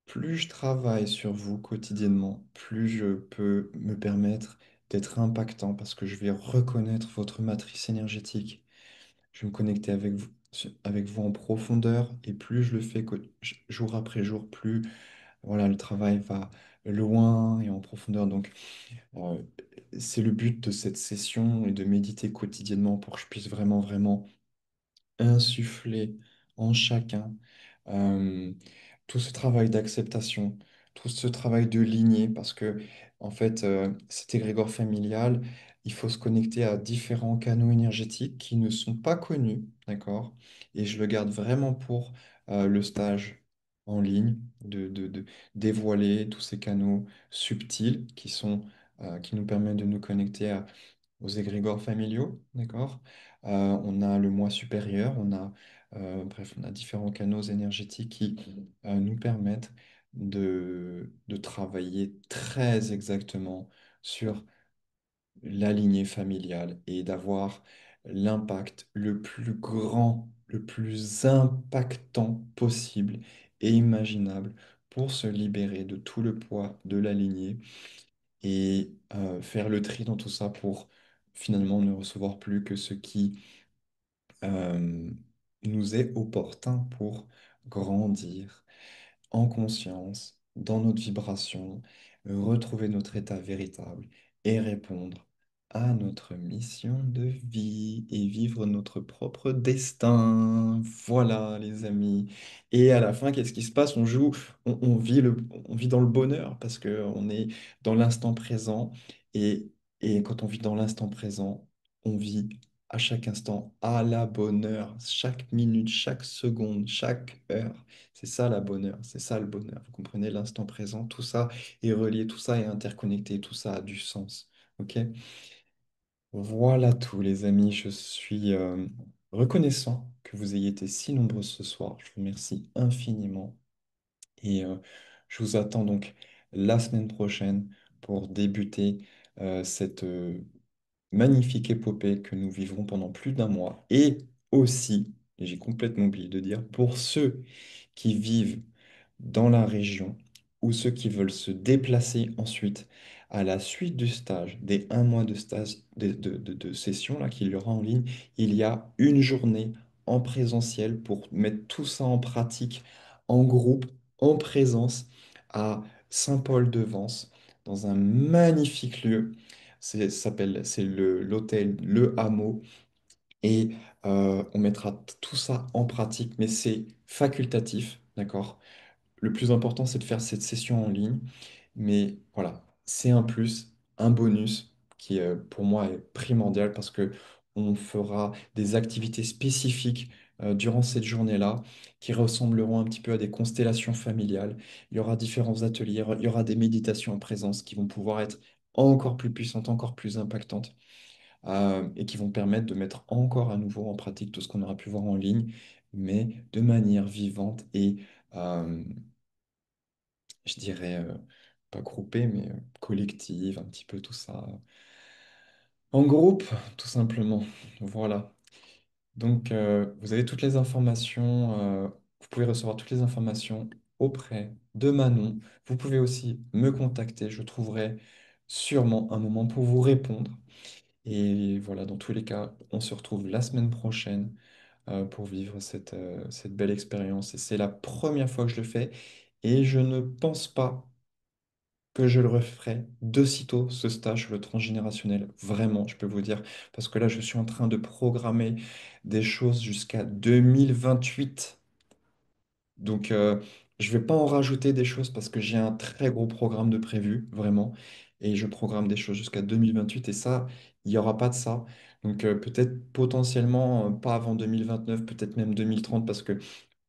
plus je travaille sur vous quotidiennement, plus je peux me permettre d'être impactant parce que je vais reconnaître votre matrice énergétique. Je vais me connecter avec vous, avec vous en profondeur, et plus je le fais jour après jour, plus voilà, le travail va loin et en profondeur. Donc, euh, c'est le but de cette session et de méditer quotidiennement pour que je puisse vraiment, vraiment insuffler en chacun euh, tout ce travail d'acceptation, tout ce travail de lignée, parce que en fait, cet égrégore familial, il faut se connecter à différents canaux énergétiques qui ne sont pas connus, d'accord? Et je le garde vraiment pour le stage en ligne, de dévoiler tous ces canaux subtils qui nous permettent de nous connecter aux égrégores familiaux, d'accord? On a le moi supérieur, bref, on a différents canaux énergétiques qui nous permettent de travailler très exactement sur la lignée familiale et d'avoir l'impact le plus grand, le plus impactant possible et imaginable pour se libérer de tout le poids de la lignée et faire le tri dans tout ça pour finalement ne recevoir plus que ce qui euh, nous est opportun pour grandir en conscience, dans notre vibration, retrouver notre état véritable et répondre à notre mission de vie et vivre notre propre destin. Voilà, les amis. Et à la fin, qu'est-ce qui se passe? On joue, on vit dans le bonheur parce qu'on est dans l'instant présent. Et, et quand on vit dans l'instant présent, on vit à chaque instant, à la bonne heure, chaque minute, chaque seconde, chaque heure. C'est ça la bonheur, c'est ça le bonheur. Vous comprenez l'instant présent, tout ça est relié, tout ça est interconnecté, tout ça a du sens. Ok? Voilà tout, les amis. Je suis reconnaissant que vous ayez été si nombreux ce soir. Je vous remercie infiniment. Et je vous attends donc la semaine prochaine pour débuter cette magnifique épopée que nous vivrons pendant plus d'un mois. Et aussi, et j'ai complètement oublié de dire, pour ceux qui vivent dans la région ou ceux qui veulent se déplacer ensuite à la suite du stage, des un mois de stage, de session là, qu'il y aura en ligne, il y a une journée en présentiel pour mettre tout ça en pratique, en groupe, en présence, à Saint-Paul-de-Vence, dans un magnifique lieu. C'est l'hôtel Le Hameau. Et on mettra tout ça en pratique, mais c'est facultatif, d'accord? Le plus important, c'est de faire cette session en ligne. Mais voilà, c'est un plus, un bonus qui, pour moi, est primordial parce que on fera des activités spécifiques durant cette journée-là qui ressembleront un petit peu à des constellations familiales. Il y aura différents ateliers, il y aura des méditations en présence qui vont pouvoir être encore plus puissantes, encore plus impactantes et qui vont permettre de mettre encore à nouveau en pratique tout ce qu'on aura pu voir en ligne, mais de manière vivante et euh, je dirais, pas groupée, mais collective, un petit peu tout ça. En groupe, tout simplement. Voilà. Donc, vous avez toutes les informations, vous pouvez recevoir toutes les informations auprès de Manon. Vous pouvez aussi me contacter, je trouverai sûrement un moment pour vous répondre. Et voilà, dans tous les cas, on se retrouve la semaine prochaine pour vivre cette belle expérience. Et c'est la première fois que je le fais. Et je ne pense pas que je le referai de sitôt, ce stage sur le transgénérationnel. Vraiment, je peux vous dire. Parce que là, je suis en train de programmer des choses jusqu'à 2028. Donc, je vais pas en rajouter des choses parce que j'ai un très gros programme de prévu, vraiment. Et je programme des choses jusqu'à 2028. Et ça, il n'y aura pas de ça. Donc, peut-être potentiellement pas avant 2029, peut-être même 2030, parce que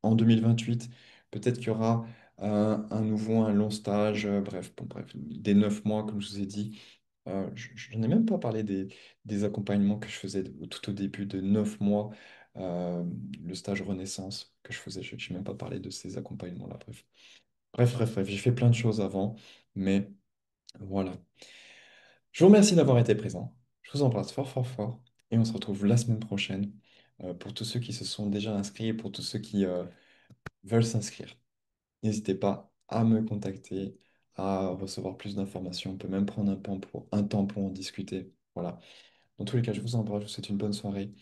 en 2028, peut-être qu'il y aura un long stage, bref, bon, bref, des 9 mois, comme je vous ai dit. Je n'en ai même pas parlé des accompagnements que je faisais tout au début de 9 mois, euh, le stage Renaissance que je faisais. Je n'ai même pas parlé de ces accompagnements-là. Bref, bref, bref, bref, j'ai fait plein de choses avant, mais voilà. Je vous remercie d'avoir été présent. Je vous embrasse fort, fort, fort. Et on se retrouve la semaine prochaine pour tous ceux qui se sont déjà inscrits et pour tous ceux qui veulent s'inscrire. N'hésitez pas à me contacter, à recevoir plus d'informations. On peut même prendre un temps pour en discuter. Voilà. Dans tous les cas, je vous embrasse, je vous souhaite une bonne soirée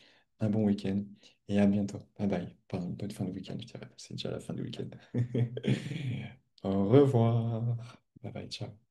un bon week-end et à bientôt. Bye bye. Pardon, bonne fin de week-end, je dirais. C'est déjà la fin du week-end. Au revoir. Bye bye, ciao.